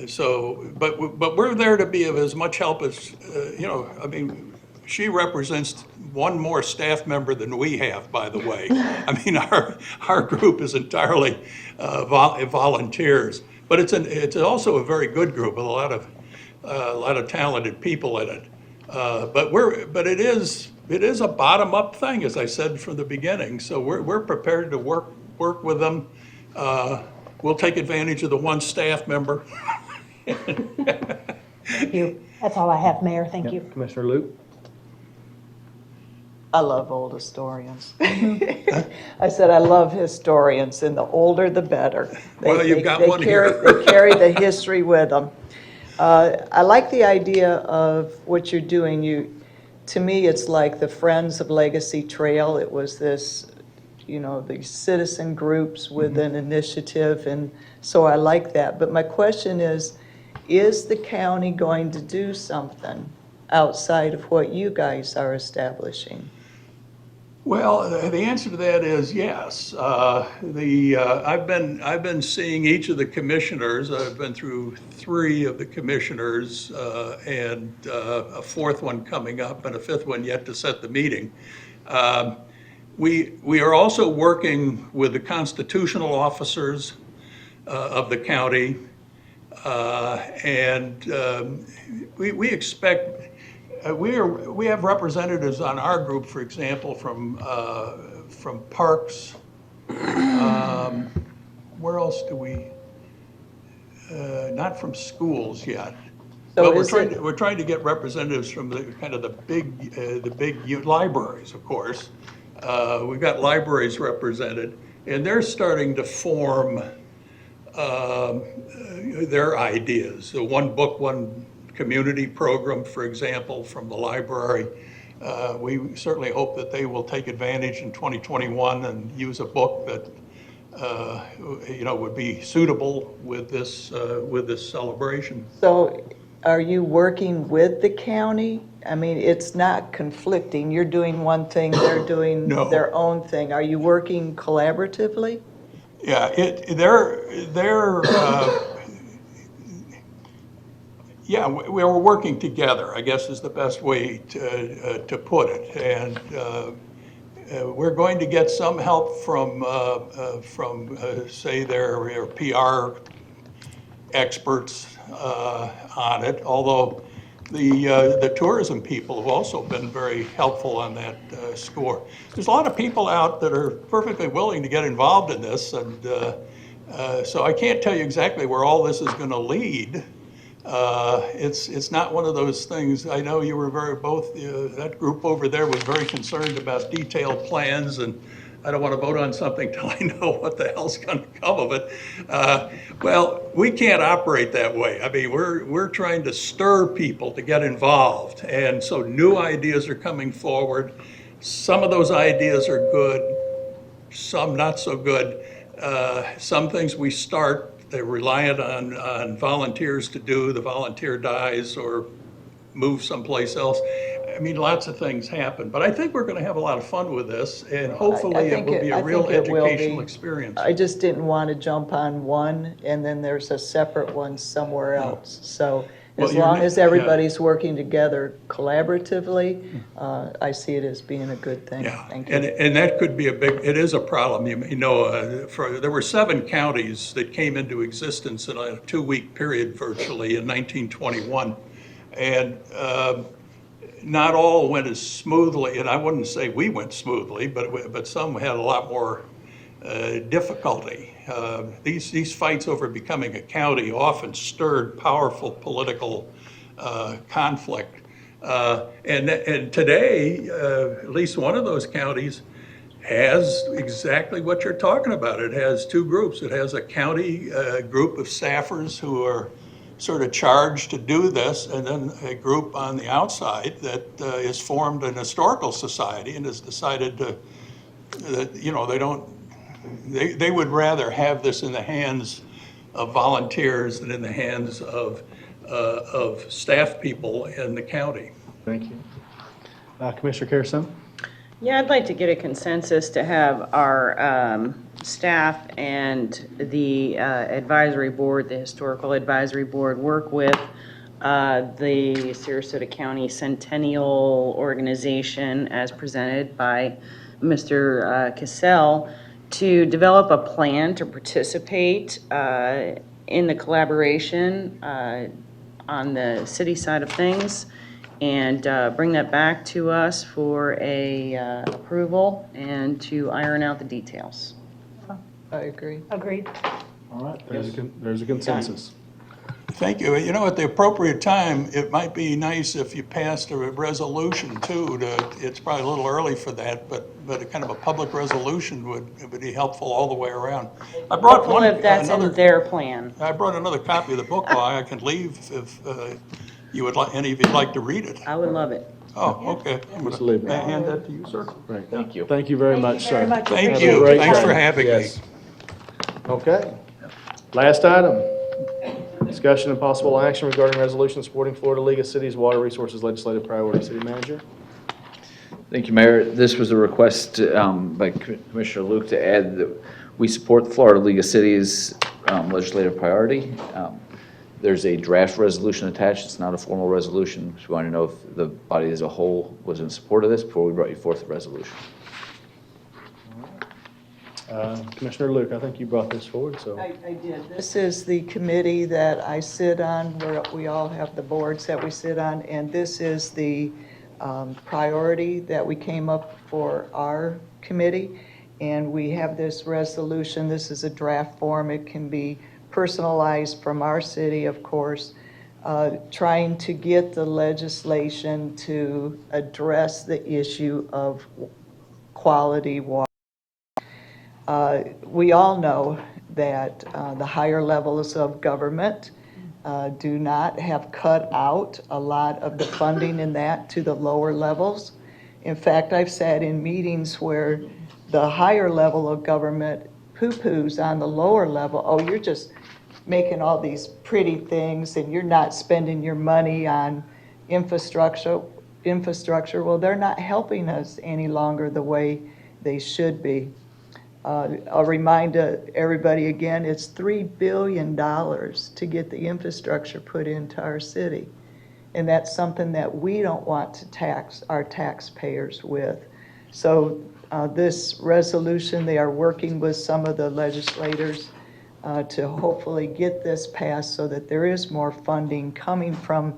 So, but we're there to be of as much help as, you know, I mean, she represents one more staff member than we have, by the way. I mean, our group is entirely volunteers, but it's also a very good group with a lot of talented people in it. But it is a bottom-up thing, as I said from the beginning. So we're prepared to work with them. We'll take advantage of the one staff member. Thank you. That's all I have, Mayor. Thank you. Commissioner Luke? I love old historians. I said I love historians, and the older the better. Well, you've got one here. They carry the history with them. I like the idea of what you're doing. To me, it's like the Friends of Legacy Trail. It was this, you know, these citizen groups with an initiative, and so I like that. But my question is the county going to do something outside of what you guys are establishing? Well, the answer to that is yes. I've been seeing each of the commissioners. I've been through 3 of the commissioners and a 4th one coming up and a 5th one yet to set the meeting. We are also working with the constitutional officers of the county, and we expect. We have representatives on our group, for example, from Parks. Where else do we? Not from schools yet. So But we're trying to get representatives from the kind of the big libraries, of course. We've got libraries represented, and they're starting to form their ideas. The One Book, One Community program, for example, from the library. We certainly hope that they will take advantage in 2021 and use a book that you know, would be suitable with this celebration. So are you working with the county? I mean, it's not conflicting. You're doing one thing, they're doing their own thing. Are you working collaboratively? Yeah, yeah, we're working together, I guess is the best way to put it. And we're going to get some help from say, their PR experts on it, although the tourism people have also been very helpful on that score. There's a lot of people out that are perfectly willing to get involved in this, and so I can't tell you exactly where all this is going to lead. It's not one of those things. I know you were that group over there was very concerned about detailed plans, and I don't want to vote on something till I know what the hell's going to come of it. Well, we can't operate that way. I mean, we're trying to stir people to get involved, and so new ideas are coming forward. Some of those ideas are good, some not so good. Some things we start they're reliant on volunteers to do, the volunteer dies or moves someplace else. I mean, lots of things happen, but I think we're going to have a lot of fun with this, and hopefully it will be a real educational experience. I just didn't want to jump on one and then there's a separate one somewhere else. So Well, as you're long ne- as everybody's working together collaboratively, I see it as being a good thing. Yeah, Thank you. and that could be it is a problem. You know, there were 7 counties that came into existence in a 2-week period virtually in 1921. And not all went as smoothly, and I wouldn't say we went smoothly, but some had a lot more difficulty. These fights over becoming a county often stirred powerful political conflict. And today, at least one of those counties has exactly what you're talking about. It has 2 groups. It has a county group of staffers who are sort of charged to do this, and then a group on the outside that is formed an historical society and has decided that, you know, they would rather have this in the hands of volunteers than in the hands of staff people in the county. Thank you. Commissioner Carrison? Yeah, I'd like to get a consensus to have our staff and the advisory board, the historical advisory board, work with the Sarasota County Centennial Organization as presented by Mr. Cassell to develop a plan to participate in the collaboration on the city side of things, and bring that back to us for a approval and to iron out the details. I agree. Agreed. All right, there's a consensus. Thank you. You know, at the appropriate time, it might be nice if you passed a resolution too. It's probably a little early for that, but a kind of a public resolution would be helpful all the way around. I brought Well, if that's in their plan. I brought another copy of the book. I can leave if you would like, any of you'd like to read it. I would love it. Oh, okay. I'm Mr. Lieber. going to hand that to you, sir. Right. Thank you. Thank you very much, sir. very much. Thank Have a you. great Thanks day. for having me. Yes. Okay. Last item. Discussion and possible action regarding resolution supporting Florida League of Cities Water Resources legislative priority. City manager? Thank you, Mayor. This was a request by Commissioner Luke to add that we support the Florida League of Cities legislative priority. There's a draft resolution attached. It's not a formal resolution. So we want to know if the body as a whole was in support of this before we brought you forth the resolution. Commissioner Luke, I think you brought this forward, so. I did. This is the committee that I sit on, where we all have the boards that we sit on, and this is the priority that we came up for our committee. And we have this resolution. This is a draft form. It can be personalized from our city, of course, trying to get the legislation to address the issue of quality water. We all know that the higher levels of government do not have cut out a lot of the funding in that to the lower levels. In fact, I've sat in meetings where the higher level of government poo-poos on the lower level. Oh, you're just making all these pretty things and you're not spending your money on infrastructure. Well, they're not helping us any longer the way they should be. I'll remind everybody again, it's $3 billion to get the infrastructure put into our city. And that's something that we don't want to tax our taxpayers with. So this resolution, they are working with some of the legislators to hopefully get this passed so that there is more funding coming from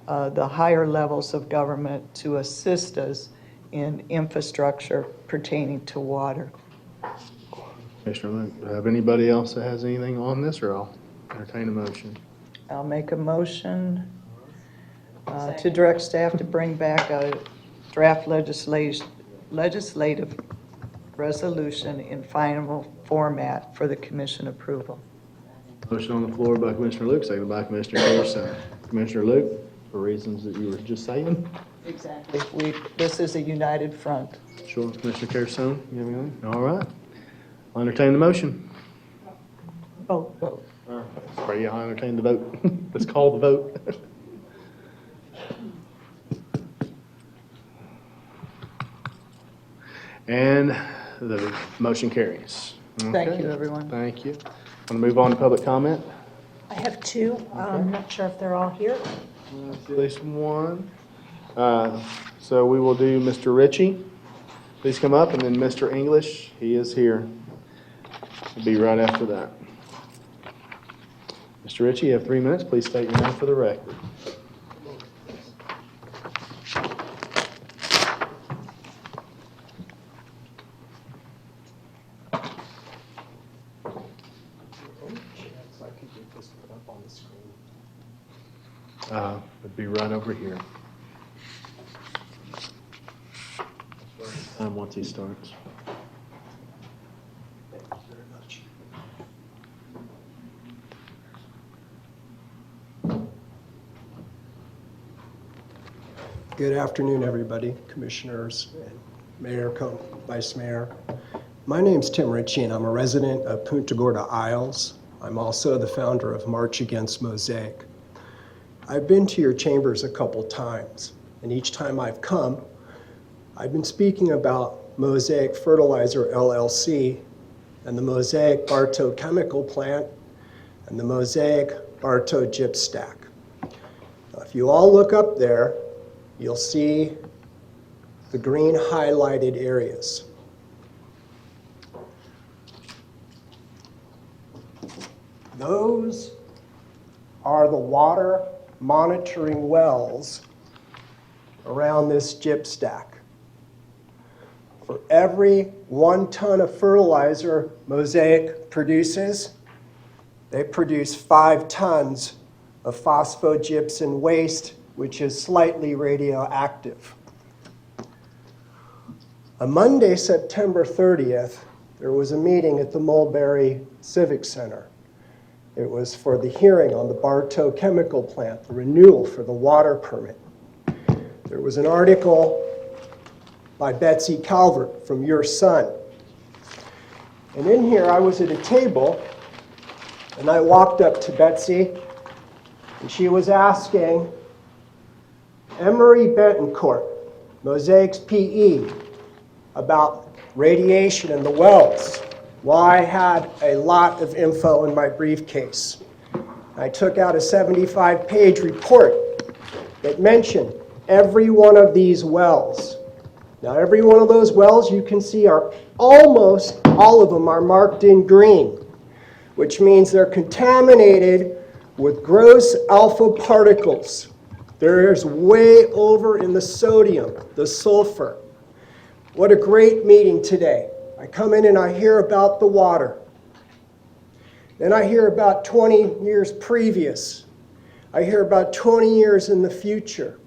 the higher levels of government to assist us in infrastructure pertaining to water. Commissioner Luke, do I have anybody else that has anything on this, or I'll entertain a motion? I'll make a motion to direct staff to bring back a draft legislative resolution in final format for the commission approval. Motion on the floor by Commissioner Luke, seconded by Commissioner Carrison. Commissioner Luke, for reasons that you were just saying? Exactly. This is a united front. Sure. Commissioner Carrison, you have anything? All right. I'll entertain the motion. Vote. Ready, I'll entertain the vote. Let's call the vote. And the motion carries. Thank Okay. you, everyone. Thank you. Want to move on to public comment? I have two. I'm not sure if they're all here. At least one. So we will do Mr. Ritchie. Please come up, and then Mr. English, he is here. He'll be right after that. Mr. Ritchie, you have 3 minutes. Please state your name for the record. It'd be right over here. Once he starts. Good afternoon, everybody, commissioners, and Mayor, Vice Mayor. My name's Tim Ritchie, and I'm a resident of Punta Gorda Isles. I'm also the founder of March Against Mosaic. I've been to your chambers a couple times, and each time I've come, I've been speaking about Mosaic Fertilizer LLC and the Mosaic Bartow Chemical Plant and the Mosaic Bartow Gyp Stack. Now, if you all look up there, you'll see the green highlighted areas. Those are the water monitoring wells around this gyp stack. For every 1 ton of fertilizer Mosaic produces, they produce 5 tons of phosphogypsum waste, which is slightly radioactive. On Monday, September 30th, there was a meeting at the Mulberry Civic Center. It was for the hearing on the Bartow Chemical Plant, the renewal for the water permit. There was an article by Betsy Calvert from Your Son. And in here, I was at a table, and I walked up to Betsy, and she was asking Emery Betancourt, Mosaic's PE, about radiation in the wells. Well, I had a lot of info in my briefcase. I took out a 75-page report that mentioned every one of these wells. Now, every one of those wells you can see are almost all of them are marked in green, which means they're contaminated with gross alpha particles. There's way over in the sodium, the sulfur. What a great meeting today. I come in and I hear about the water. Then I hear about 20 years previous. I hear about 20 years in the future.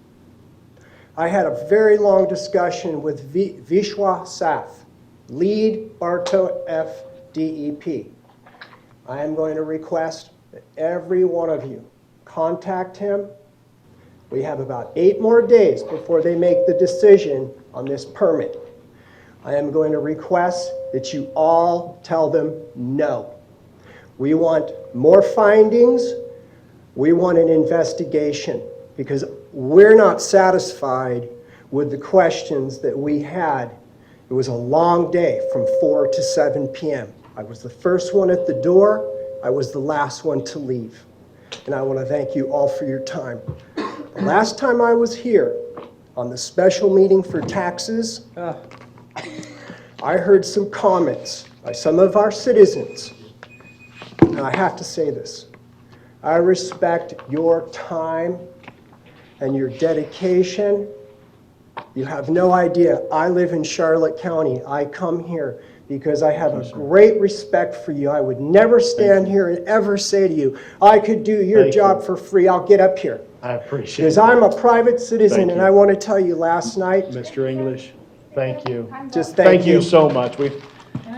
I had a very long discussion with Vishwa Sath, lead Bartow FDEP. I am going to request that every one of you contact him. We have about 8 more days before they make the decision on this permit. I am going to request that you all tell them no. We want more findings. We want an investigation because we're not satisfied with the questions that we had. It was a long day from 4 to 7 p.m. I was the first one at the door. I was the last one to leave. And I want to thank you all for your time. The last time I was here on the special meeting for taxes, I heard some comments by some of our citizens. And I have to say this. I respect your time and your dedication. You have no idea. I live in Charlotte County. I come here because I have a great respect for you. I would never stand here and ever say to you, I could do your job for free. I'll get up here. I appreciate it. Because I'm a private citizen, Thank and you. I want to tell you last night, Mr. English, thank you. just Thank you so much.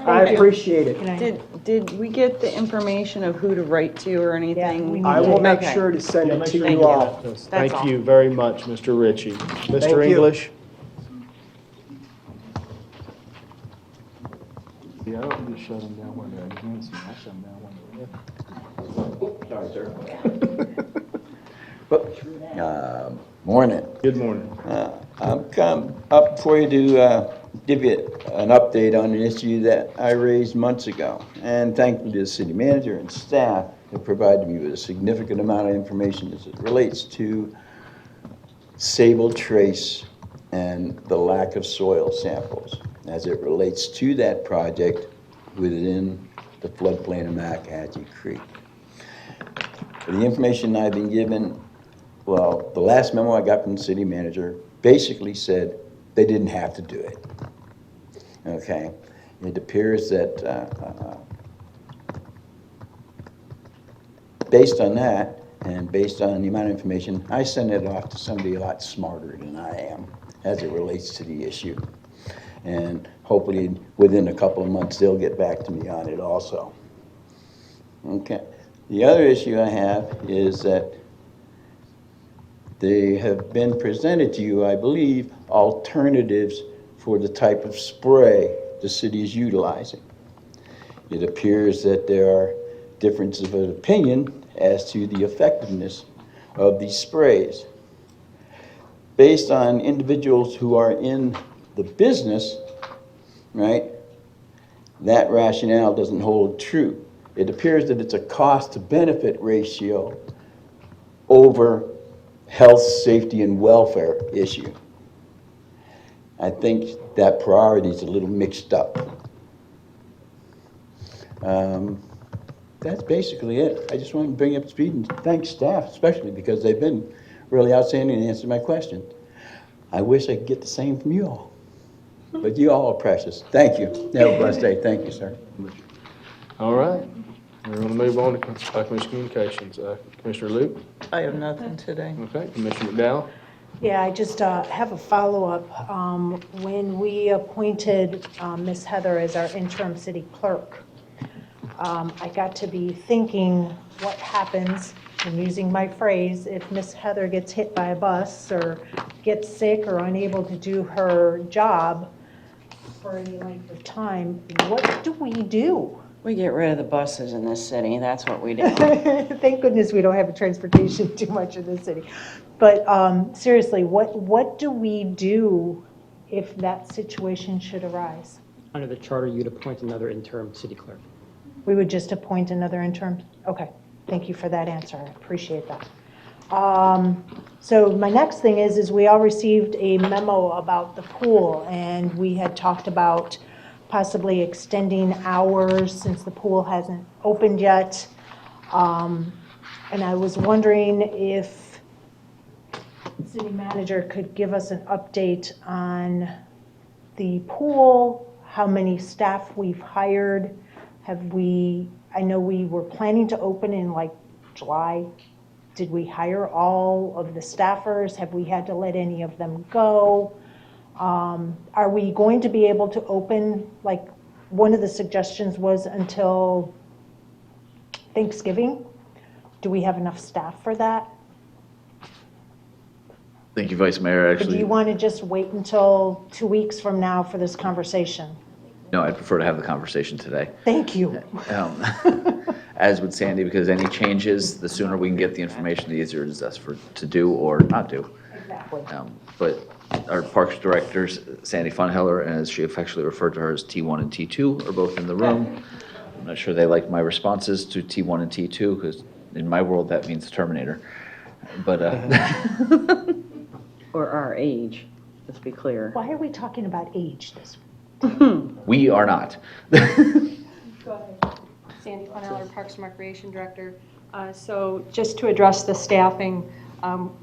I appreciate it. Did we get the information of who to write to or anything? I will make Okay. sure to send it to Thank you all. Thank all. you very much, Mr. Ritchie. Mr. Thank you. English? Yeah, I don't just shut them down when they're against me. I shut them down when they're Sorry, sir. Morning. Good morning. I'm come up for you to give you an update on an issue that I raised months ago. And thankfully, the city manager and staff have provided me with a significant amount of information as it relates to Sable Trace and the lack of soil samples as it relates to that project within the floodplain of Maxahachie Creek. The information I've been given, well, the last memo I got from the city manager basically said they didn't have to do it. Okay? It appears that based on that, and based on the amount of information, I sent it off to somebody a lot smarter than I am as it relates to the issue. And hopefully, within a couple of months, they'll get back to me on it also. Okay. The other issue I have is that they have been presented to you, I believe, alternatives for the type of spray the city is utilizing. It appears that there are differences of opinion as to the effectiveness of these sprays. Based on individuals who are in the business, right, that rationale doesn't hold true. It appears that it's a cost-to-benefit ratio over health, safety, and welfare issue. I think that priority is a little mixed up. That's basically it. I just wanted to bring you up to speed and thank staff especially because they've been really outstanding and answered my question. I wish I could get the same from you all, but you all are precious. Thank you. Have a blessed day. Thank you, sir. All right. We're going to move on to Commission Communications. Commissioner Luke? I have nothing today. Okay. Commissioner McDowell? Yeah, I just have a follow-up. When we appointed Ms. Heather as our interim city clerk, I got to be thinking what happens, I'm using my phrase, if Ms. Heather gets hit by a bus or gets sick or unable to do her job for any length of time, what do we do? We get rid of the buses in this city, that's what we do. Thank goodness we don't have transportation too much in this city. But seriously, what do we do if that situation should arise? Under the charter, you'd appoint another interim city clerk. We would just appoint another interim? Okay, thank you for that answer, I appreciate that. So my next thing is we all received a memo about the pool, and we had talked about possibly extending hours since the pool hasn't opened yet. And I was wondering if the city manager could give us an update on the pool, how many staff we've hired. I know we were planning to open in like July. Did we hire all of the staffers? Have we had to let any of them go? Are we going to be able to open, like one of the suggestions was until Thanksgiving? Do we have enough staff for that? Thank you, Vice Mayor. Or do Actually, you want to just wait until 2 weeks from now for this conversation? no, I'd prefer to have the conversation today. Thank you. As with Sandy, because any changes, the sooner we can get the information, the easier it is to do or not do. Exactly. But our Parks Director, Sandy Funheller, and as she affectionately referred to her as T1 and T2, are both in the room. I'm not sure they like my responses to T1 and T2, because in my world, that means Terminator. But Or our age, let's be clear. Why are we talking about age this week? we are not. Go ahead. Sandy Funheller, Parks and Recreation Director. So just to address the staffing,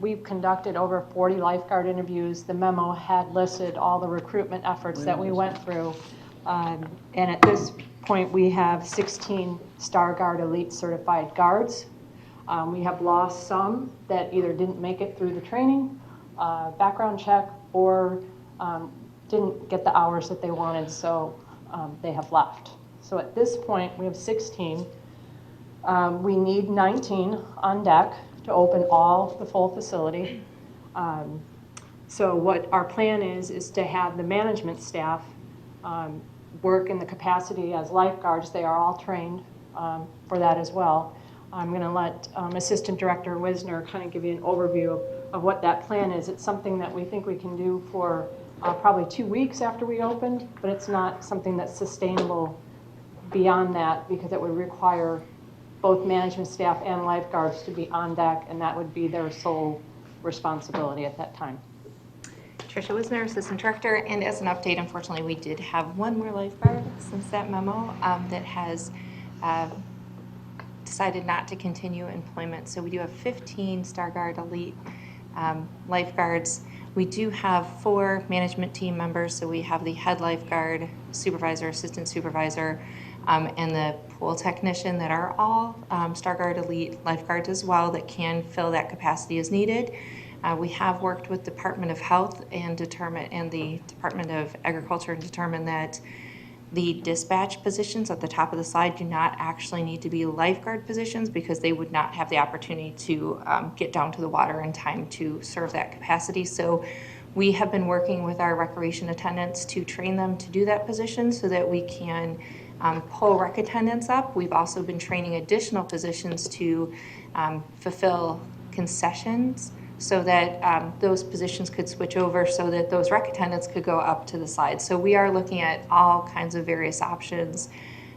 we've conducted over 40 lifeguard interviews. The memo had listed all the recruitment efforts that we went through. And at this point, we have 16 Star Guard Elite certified guards. We have lost some that either didn't make it through the training, background check, or didn't get the hours that they wanted, so they have left. So at this point, we have 16. We need 19 on deck to open all the full facility. So what our plan is to have the management staff work in the capacity as lifeguards. They are all trained for that as well. I'm going to let Assistant Director Wisner kind of give you an overview of what that plan is. It's something that we think we can do for probably 2 weeks after we opened, but it's not something that's sustainable beyond that because it would require both management staff and lifeguards to be on deck, and that would be their sole responsibility at that time. Tricia Wisner, Assistant Director, and as an update, unfortunately, we did have one more lifeguard since that memo that has decided not to continue employment. So we do have 15 StarGuard Elite lifeguards. We do have 4 management team members, so we have the head lifeguard, supervisor, assistant supervisor, and the pool technician that are all StarGuard Elite lifeguards as well that can fill that capacity as needed. We have worked with Department of Health and the Department of Agriculture and determined that the dispatch positions at the top of the slide do not actually need to be lifeguard positions because they would not have the opportunity to get down to the water in time to serve that capacity. So we have been working with our recreation attendants to train them to do that position so that we can pull rec attendants up. We've also been training additional positions to fulfill concessions so that those positions could switch over so that those rec attendants could go up to the side. So we are looking at all kinds of various options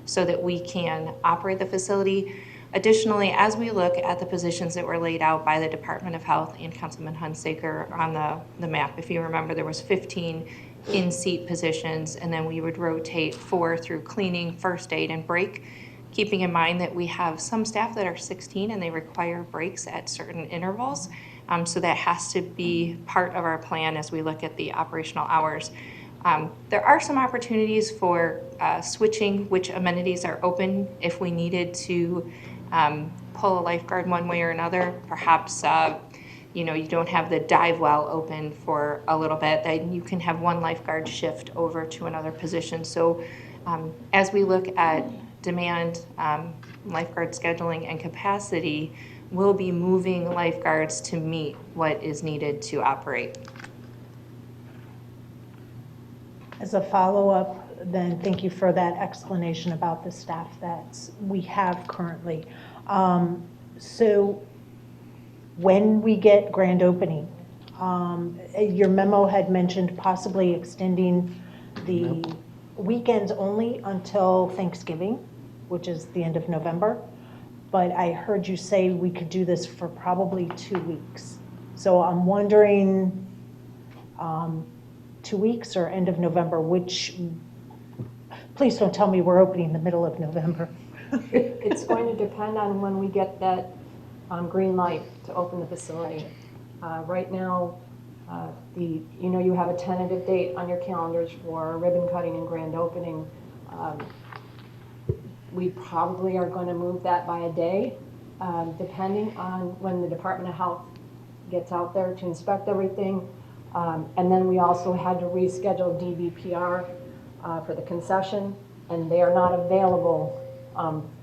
so that we can operate the facility. Additionally, as we look at the positions that were laid out by the Department of Health and Councilman Hunsaker on the map, if you remember, there was 15 in-seat positions, and then we would rotate 4 through cleaning, first aid, and break, keeping in mind that we have some staff that are 16 and they require breaks at certain intervals. So that has to be part of our plan as we look at the operational hours. There are some opportunities for switching which amenities are open if we needed to pull a lifeguard one way or another. Perhaps you don't have the dive well open for a little bit, then you can have one lifeguard shift over to another position. So as we look at demand, lifeguard scheduling, and capacity, we'll be moving lifeguards to meet what is needed to operate. As a follow-up, then, thank you for that explanation about the staff that we have currently. So when we get grand opening, your memo had mentioned possibly extending the weekends only until Thanksgiving, which is the end of November. But I heard you say we could do this for probably 2 weeks. So I'm wondering, 2 weeks or end of November, please don't tell me we're opening in the middle of November. It's going to depend on when we get that green light to open the facility. Right now, you have a tentative date on your calendars for ribbon cutting and grand opening. We probably are going to move that by a day, depending on when the Department of Health gets out there to inspect everything. And then we also had to reschedule DBPR for the concession, and they are not available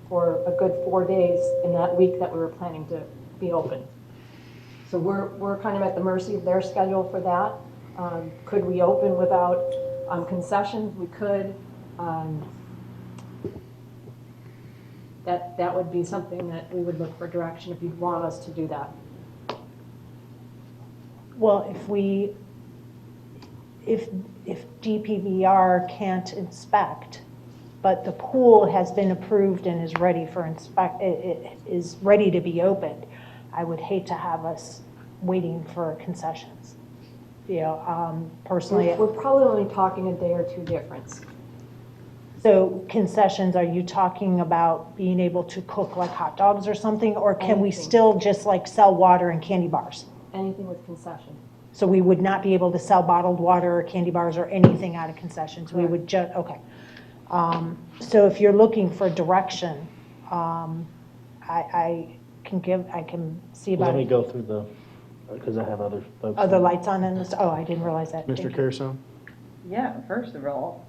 for a good 4 days in that week that we were planning to be open. So we're kind of at the mercy of their schedule for that. Could we open without concessions? We could. That would be something that we would look for direction if you'd want us to do that. Well, if DPVR can't inspect, but the pool has been approved and is ready for is ready to be opened, I would hate to have us waiting for concessions. Personally, we're probably only talking a day or two difference. So concessions, are you talking about being able to cook like hot dogs or something, or can we still just like sell water and candy bars? Anything with concession. So we would not be able to sell bottled water or candy bars or anything out of concessions. We would just, okay. So if you're looking for direction, I can see about. Let me go through because I have other folks. Other lights on in this, oh, I didn't realize that. Mr. Carson? Yeah, first of all,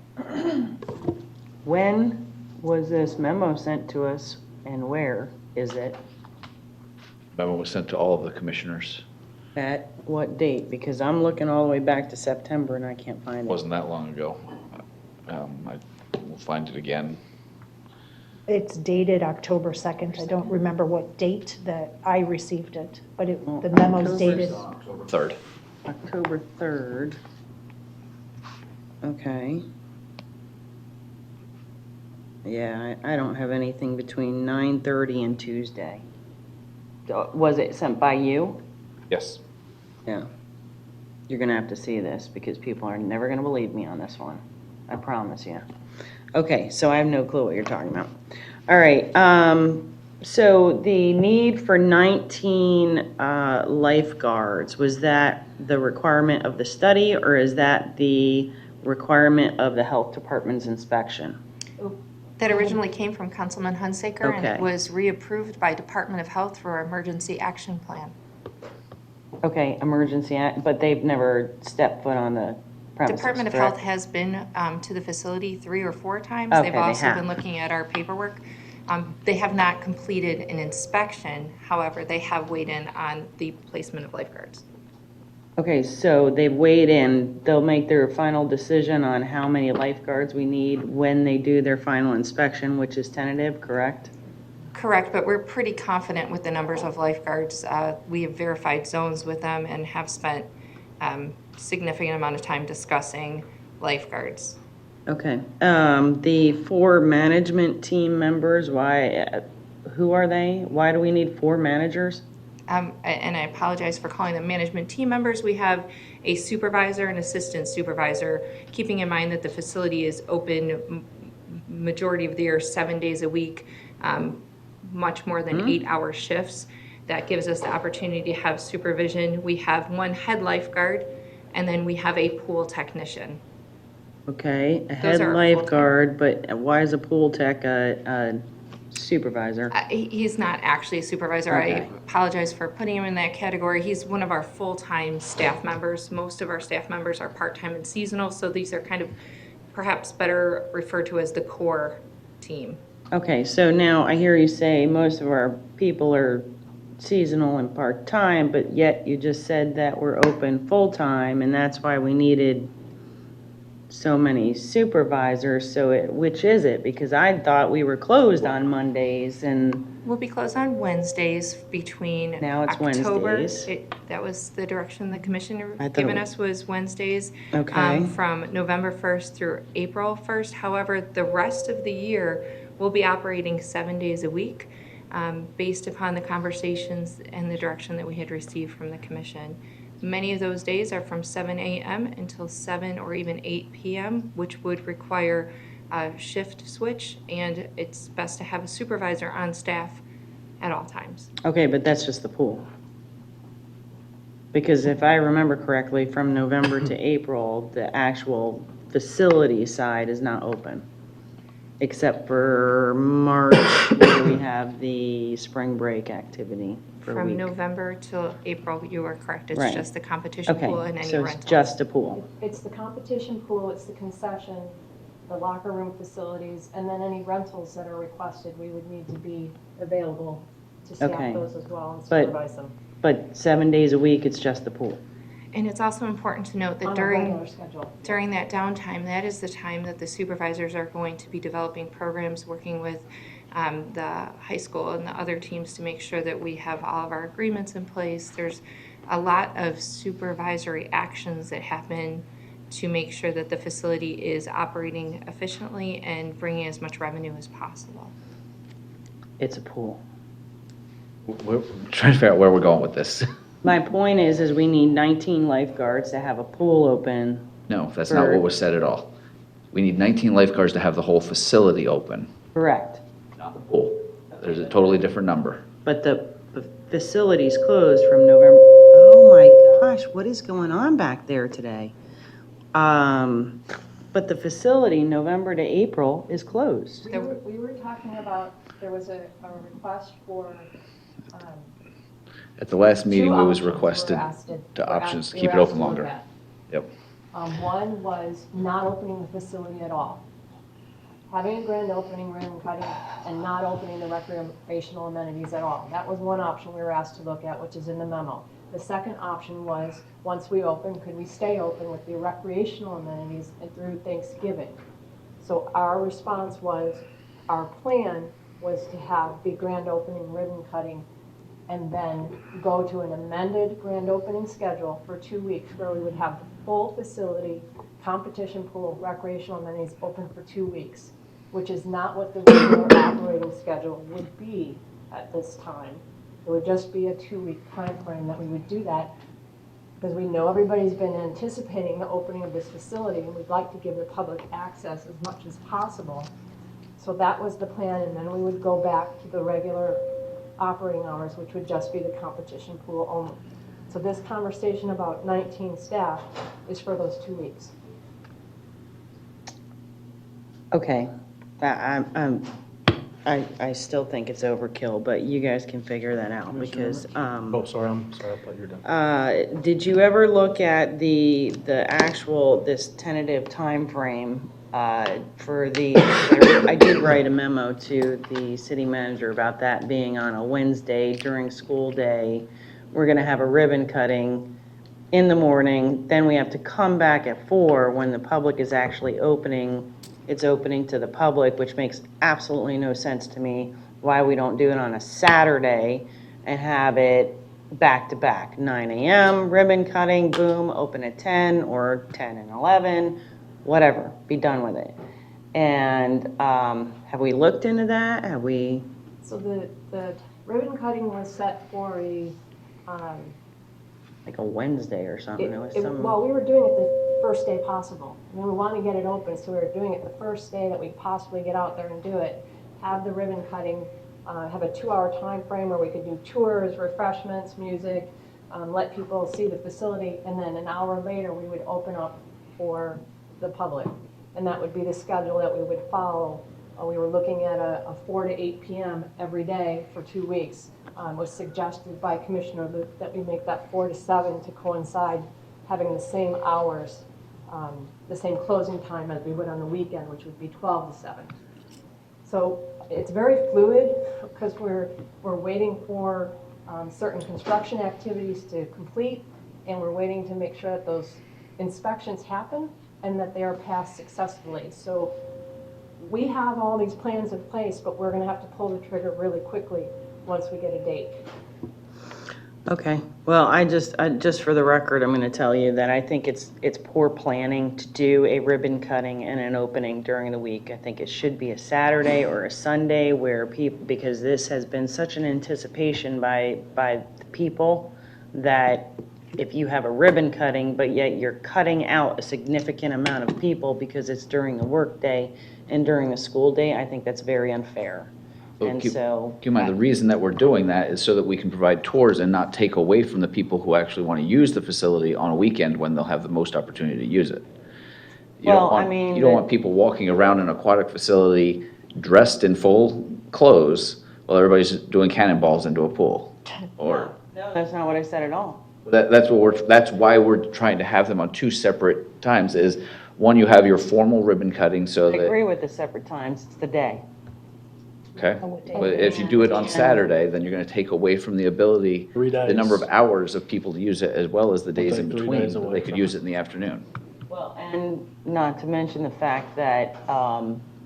when was this memo sent to us and where is it? Memo was sent to all of the commissioners. At what date? Because I'm looking all the way back to September and I can't find it. Wasn't that long ago. I will find it again. It's dated October 2nd. I don't remember what date that I received it, but the memo's dated. Third. October 3rd. Okay. Yeah, I don't have anything between 9:30 and Tuesday. Was it sent by you? Yes. Yeah. You're gonna have to see this because people are never gonna believe me on this one. I promise you. Okay, so I have no clue what you're talking about. All right, so the need for 19 lifeguards, was that the requirement of the study or is that the requirement of the health department's inspection? That originally came from Councilman Hunsaker, and it Okay. was reapproved by Department of Health for our emergency action plan. Okay, emergency, but they've never stepped foot on the premises, Department of correct? Health has been to the facility 3 or 4 times. Okay, They've they also have. been looking at our paperwork. They have not completed an inspection. However, they have weighed in on the placement of lifeguards. Okay, so they've weighed in, they'll make their final decision on how many lifeguards we need when they do their final inspection, which is tentative, correct? Correct, but we're pretty confident with the numbers of lifeguards. We have verified zones with them and have spent significant amount of time discussing lifeguards. Okay, the 4 management team members, who are they? Why do we need 4 managers? And I apologize for calling them management team members. We have a supervisor and assistant supervisor, keeping in mind that the facility is open majority of the year, 7 days a week, much more than 8-hour shifts. That gives us the opportunity to have supervision. We have 1 head lifeguard, and then we have a pool technician. Okay, a Those head are our lifeguard, but why is a pool tech a supervisor? He's not actually a supervisor. Okay. I apologize for putting him in that category. He's one of our full-time staff members. Most of our staff members are part-time and seasonal, so these are kind of perhaps better referred to as the core team. Okay, so now I hear you say most of our people are seasonal and part-time, but yet you just said that we're open full-time, and that's why we needed so many supervisors. So which is it? Because I thought we were closed on Mondays and We'll be closed on Wednesdays between Now it's October. Wednesdays. That was the direction the commissioner I thought given it- us was Wednesdays. Okay. From November 1st through April 1st. However, the rest of the year, we'll be operating 7 days a week based upon the conversations and the direction that we had received from the commission. Many of those days are from 7 a.m. until 7 or even 8 p.m., which would require a shift switch, and it's best to have a supervisor on staff at all times. okay, but that's just the pool. Because if I remember correctly, from November to April, the actual facility side is not open. Except for March, where we have the spring break activity for a From week. November till April, you are correct. It's Right. just the competition pool and Okay, any so it's rental. just a pool. It's the competition pool, it's the concession, the locker room facilities, and then any rentals that are requested, we would need to be available to Okay. staff those as well and But- supervise them But 7 days a week, it's just the pool. And it's also important to note that on a during regular schedule. during that downtime, that is the time that the supervisors are going to be developing programs, working with the high school and the other teams to make sure that we have all of our agreements in place. There's a lot of supervisory actions that happen to make sure that the facility is operating efficiently and bringing as much revenue as possible. It's a pool. We're trying to figure out where we're going with this. My point is we need 19 lifeguards to have a pool open. No, that's not what was said at all. We need 19 lifeguards to have the whole facility open, Correct. not the pool. There's a totally different number. But the facility's closed from November. Oh my gosh, what is going on back there today? But the facility, November to April, is closed. We were talking about, there was a request for, At the last meeting, two it was options requested were asked- to were options asked- to we keep were it asked open to look longer. at. Yep. One was not opening the facility at all. Having a grand opening, ribbon cutting, and not opening the recreational amenities at all. That was one option we were asked to look at, which is in the memo. The second option was, once we open, could we stay open with the recreational amenities and through Thanksgiving? So our response was, our plan was to have the grand opening ribbon cutting and then go to an amended grand opening schedule for 2 weeks where we would have the full facility, competition pool, recreational amenities open for 2 weeks, which is not what the regular operating schedule would be at this time. It would just be a 2-week time frame that we would do that because we know everybody's been anticipating the opening of this facility and we'd like to give the public access as much as possible. So that was the plan, and then we would go back to the regular operating hours, which would just be the competition pool only. So this conversation about 19 staff is for those 2 weeks. Okay, I still think it's overkill, but you guys can figure that out because, Oh, sorry, I thought you were done. did you ever look at the actual, this tentative timeframe for the, I did write a memo to the city manager about that being on a Wednesday during school day. We're gonna have a ribbon cutting in the morning, then we have to come back at 4 when the public is actually opening. It's opening to the public, which makes absolutely no sense to me, why we don't do it on a Saturday and have it back to back, 9 a.m., ribbon cutting, boom, open at 10 or 10 and 11, whatever, be done with it. And have we looked into that? Have we? So the ribbon cutting was set for a, Like a Wednesday or something? It was some. well, we were doing it the first day possible. I mean, we want to get it open, so we were doing it the first day that we possibly get out there and do it. Have the ribbon cutting, have a 2-hour time frame where we could do tours, refreshments, music, let people see the facility, and then an hour later we would open up for the public. And that would be the schedule that we would follow. We were looking at a 4 to 8 p.m. every day for 2 weeks. It was suggested by Commissioner Luke that we make that 4 to 7 to coincide having the same hours, the same closing time as we would on the weekend, which would be 12 to 7. So it's very fluid because we're waiting for certain construction activities to complete, and we're waiting to make sure that those inspections happen and that they are passed successfully. So we have all these plans in place, but we're going to have to pull the trigger really quickly once we get a date. Okay, well, I just for the record, I'm gonna tell you that I think it's poor planning to do a ribbon cutting and an opening during the week. I think it should be a Saturday or a Sunday where people, because this has been such an anticipation by the people that if you have a ribbon cutting, but yet you're cutting out a significant amount of people because it's during the workday and during the school day, I think that's very unfair. And so. Keep in mind, the reason that we're doing that is so that we can provide tours and not take away from the people who actually want to use the facility on a weekend when they'll have the most opportunity to use it. You don't Well, I want- mean, You don't want people walking around an aquatic facility dressed in full clothes while everybody's doing cannonballs into a pool. Or, No, that's not what I said at all. that's why we're trying to have them on 2 separate times is, one, you have your formal ribbon cutting so I that. agree with the separate times, it's the day. Okay, but if you do it on Saturday, then you're gonna take away from the ability, 3 the number of days. hours of people to use it, as well as the days in take 3 between, days that away they could from use it. it in the afternoon. Well, and not to mention the fact that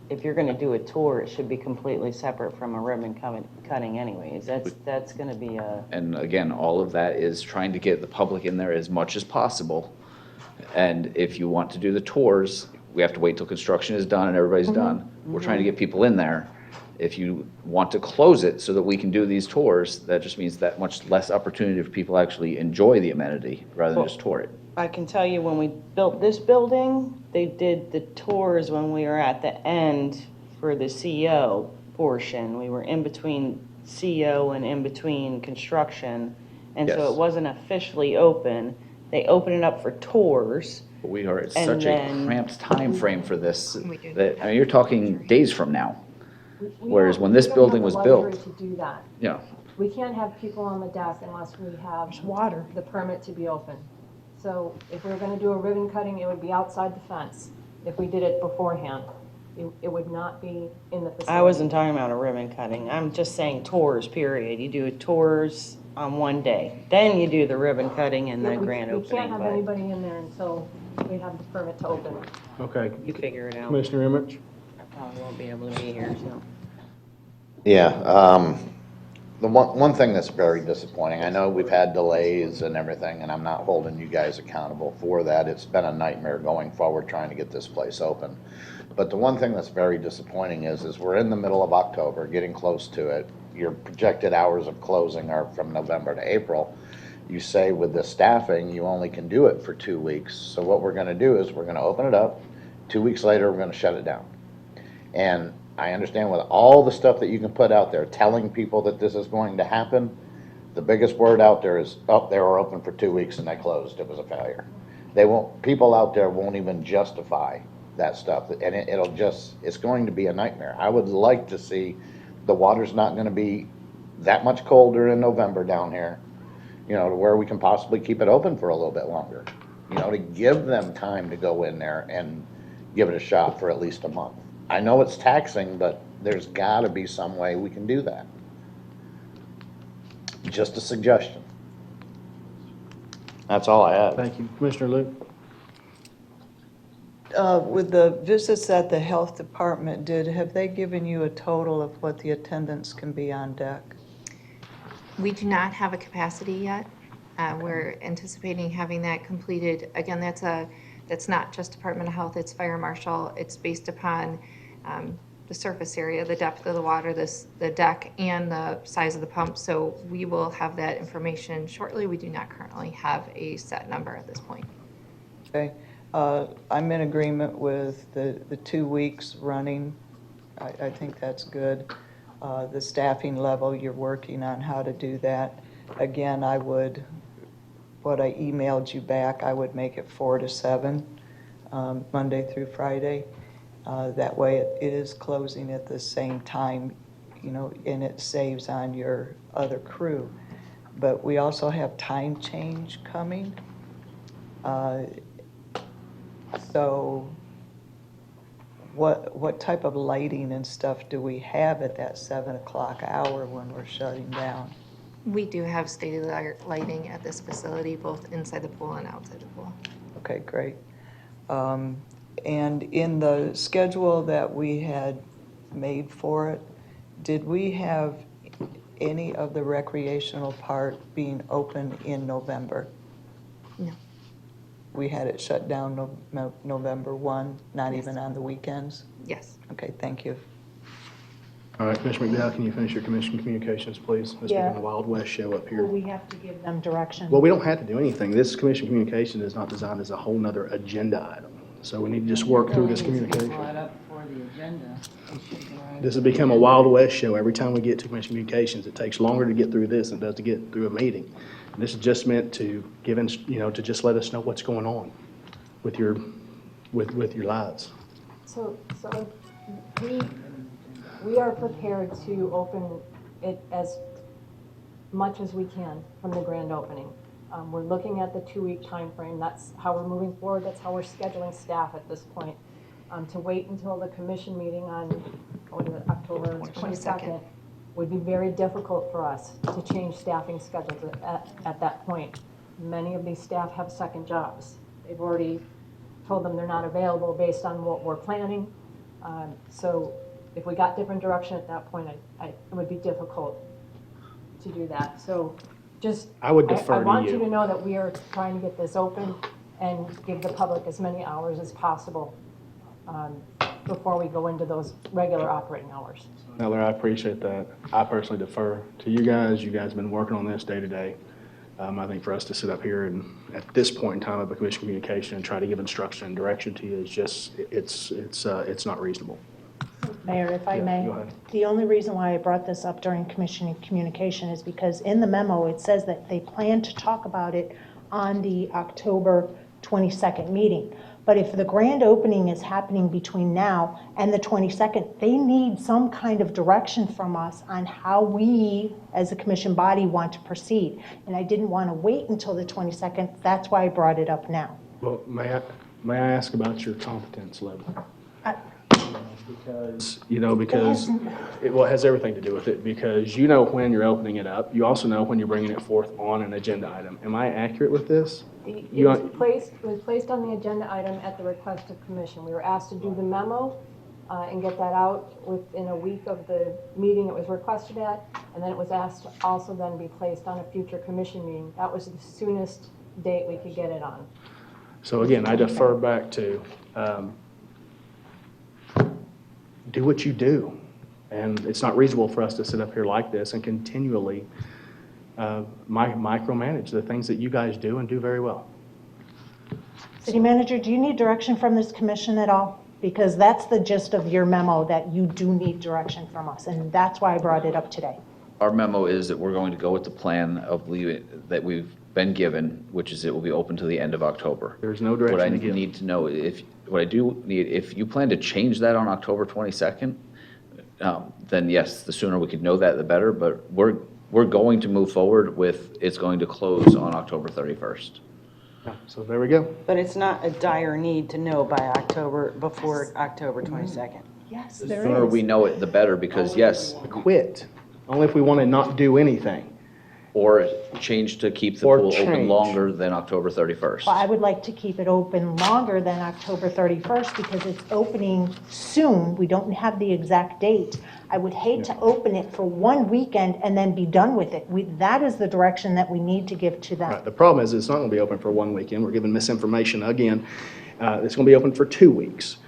if you're gonna do a tour, it should be completely separate from a ribbon cutting anyways. That's gonna be a, And again, all of that is trying to get the public in there as much as possible. And if you want to do the tours, we have to wait till construction is done and everybody's done. We're trying to get people in there. If you want to close it so that we can do these tours, that just means that much less opportunity for people to actually enjoy the amenity rather than just tour it. I can tell you when we built this building, they did the tours when we were at the end for the CO portion. We were in between CO and in between construction. And so Yes. it wasn't officially open. They opened it up for tours. But we are at And such a then- cramped time frame for this, We do. that, I mean, you're talking days from now. We Whereas don't- when this we don't building have was the built- luxury to do that. Yeah. We can't have people on the desk unless we have water, the permit to be open. So if we were going to do a ribbon cutting, it would be outside the fence if we did it beforehand. It would not be in the facility. I wasn't talking about a ribbon cutting. I'm just saying tours, period. You do tours on one day. Then you do the ribbon cutting and the Yeah, grand We opening. can't have but anybody in there until we have the permit to open. Okay, You figure it out. Commissioner Emmerich? probably won't be able to be here, so. Yeah, the one thing that's very disappointing, I know we've had delays and everything, and I'm not holding you guys accountable for that. It's been a nightmare going forward trying to get this place open. But the one thing that's very disappointing is we're in the middle of October, getting close to it. Your projected hours of closing are from November to April. You say with the staffing, you only can do it for 2 weeks. So what we're gonna do is we're gonna open it up. 2 weeks later, we're gonna shut it down. And I understand with all the stuff that you can put out there, telling people that this is going to happen, the biggest word out there is, oh, they were open for 2 weeks and they closed, it was a failure. People out there won't even justify that stuff, and it's going to be a nightmare. I would like to see, the water's not gonna be that much colder in November down here, to where we can possibly keep it open for a little bit longer, to give them time to go in there and give it a shot for at least a month. I know it's taxing, but there's gotta be some way we can do that. Just a suggestion. That's all I have. Thank you. Commissioner Luke? With the visits at the health department, have they given you a total of what the attendance can be on deck? We do not have a capacity yet. We're anticipating having that completed. Again, that's not just Department of Health, it's Fire Marshal. It's based upon the surface area, the depth of the water, the deck, and the size of the pump. So we will have that information shortly. We do not currently have a set number at this point. Okay. I'm in agreement with the 2 weeks running. I think that's good. The staffing level, you're working on how to do that. Again, what I emailed you back, I would make it 4 to 7, Monday through Friday. That way it is closing at the same time, and it saves on your other crew. But we also have time change coming. So what type of lighting and stuff do we have at that 7 o'clock hour when we're shutting down? We do have state-of-the-art lighting at this facility, both inside the pool and outside the pool. Okay, great. And in the schedule that we had made for it, did we have any of the recreational part being open in November? No. We had it shut down November 1, not even on the weekends? Yes. Okay, thank you. All right, Commissioner McDowell, can you finish your commission communications, please? It's Yeah. become a Wild West show up here. We have to give them direction. Well, we don't have to do anything. This commission communication is not designed as a whole nother agenda item. So we need to just work through this communication. Brought up for the agenda. This has become a Wild West show. Every time we get to commission communications, it takes longer to get through this than it does to get through a meeting. And this is just meant to to just let us know what's going on with your lives. So we are prepared to open it as much as we can from the grand opening. We're looking at the 2-week time frame. That's how we're moving forward. That's how we're scheduling staff at this point. To wait until the commission meeting on October 22nd would be very difficult for us to change staffing schedules at that point. Many of these staff have second jobs. They've already told them they're not available based on what we're planning. So if we got different direction at that point, it would be difficult to do that. So I would defer I to want you. you to know that we are trying to get this open and give the public as many hours as possible before we go into those regular operating hours. Heather, I appreciate that. I personally defer to you guys. You guys have been working on this day to day. I think for us to sit up here and at this point in time of a commission communication and try to give instruction and direction to you is just, it's not reasonable. Mayor, if I Yeah, may, go ahead. the only reason why I brought this up during commission communication is because in the memo, it says that they plan to talk about it on the October 22nd meeting. But if the grand opening is happening between now and the 22nd, they need some kind of direction from us on how we, as a commission body, want to proceed. And I didn't want to wait until the 22nd. That's why I brought it up now. Well, may I ask about your competence level? Because it has everything to do with it, because you know when you're opening it up. You also know when you're bringing it forth on an agenda item. Am I accurate with this? It was placed on the agenda item at the request of commission. We were asked to do the memo and get that out within a week of the meeting it was requested at, and then it was asked to also then be placed on a future commission meeting. That was the soonest date we could get it on. So again, I defer back to, do what you do. And it's not reasonable for us to sit up here like this and continually micromanage the things that you guys do and do very well. City Manager, do you need direction from this commission at all? Because that's the gist of your memo, that you do need direction from us, and that's why I brought it up today. Our memo is that we're going to go with the plan of leave it, that we've been given, which is it will be open to the end of October. There's no direction What I to give. need to know, what I do need, if you plan to change that on October 22nd, then yes, the sooner we could know that, the better, but we're going to move forward with, it's going to close on October 31st. Yeah, so there we go. But it's not a dire need to know by October, before October 22nd. Yes, The there sooner is. we know it, the better, because yes, Quit. Only if we want to not do anything. or change to keep the Or pool open change. longer than October 31st. Well, I would like to keep it open longer than October 31st because it's opening soon. We don't have the exact date. I would hate to open it for one weekend and then be done with it. That is the direction that we need to give to them. Right, the problem is it's not going to be open for one weekend. We're giving misinformation again. It's going to be open for 2 weeks.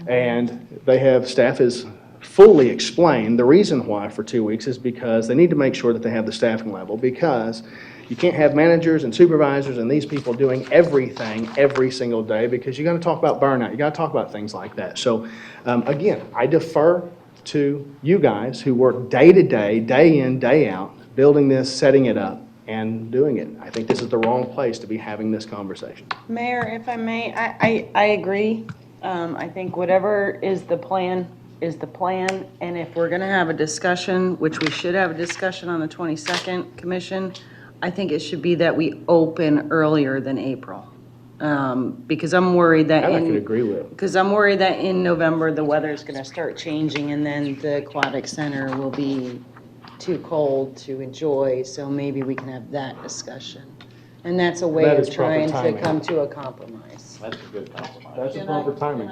And staff has fully explained the reason why for 2 weeks is because they need to make sure that they have the staffing level, because you can't have managers and supervisors and these people doing everything every single day, because you're going to talk about burnout. You got to talk about things like that. So again, I defer to you guys who work day to day, day in, day out, building this, setting it up, and doing it. I think this is the wrong place to be having this conversation. Mayor, if I may, I agree. I think whatever is the plan is the plan, and if we're gonna have a discussion, which we should have a discussion on the 22nd, Commission, I think it should be that we open earlier than April. Because I'm worried that That I could agree with. Because I'm worried that in November, the weather's gonna start changing, and then the aquatic center will be too cold to enjoy, so maybe we can have that discussion. And that's a way That of is proper trying to timing. come to a compromise. That's a good compromise. That's a proper timing.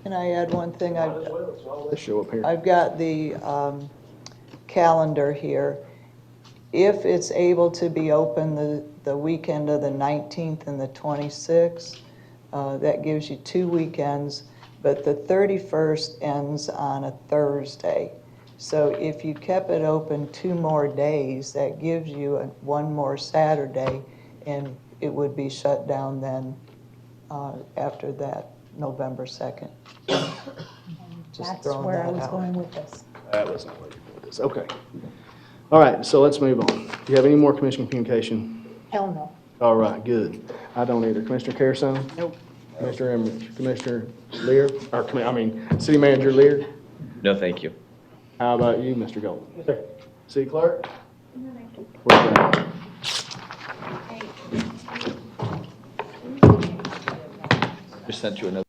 Can I add one thing? Let's show up here. I've got the calendar here. If it's able to be open the weekend of the 19th and the 26th, that gives you 2 weekends, but the 31st ends on a Thursday. So if you kept it open 2 more days, that gives you one more Saturday, and it would be shut down then after that, November 2nd. Just That's throwing where I that was out. going with this. That was not where you were with this. Okay. All right, so let's move on. Do you have any more commission communication? Hell no. All right, good. I don't either. Commissioner Carrison? Nope. Commissioner Emmerich? Commissioner Lear? City Manager Lear? No, thank you. How about you, Mr. Golden? City Clerk? We're done. Just sent you another.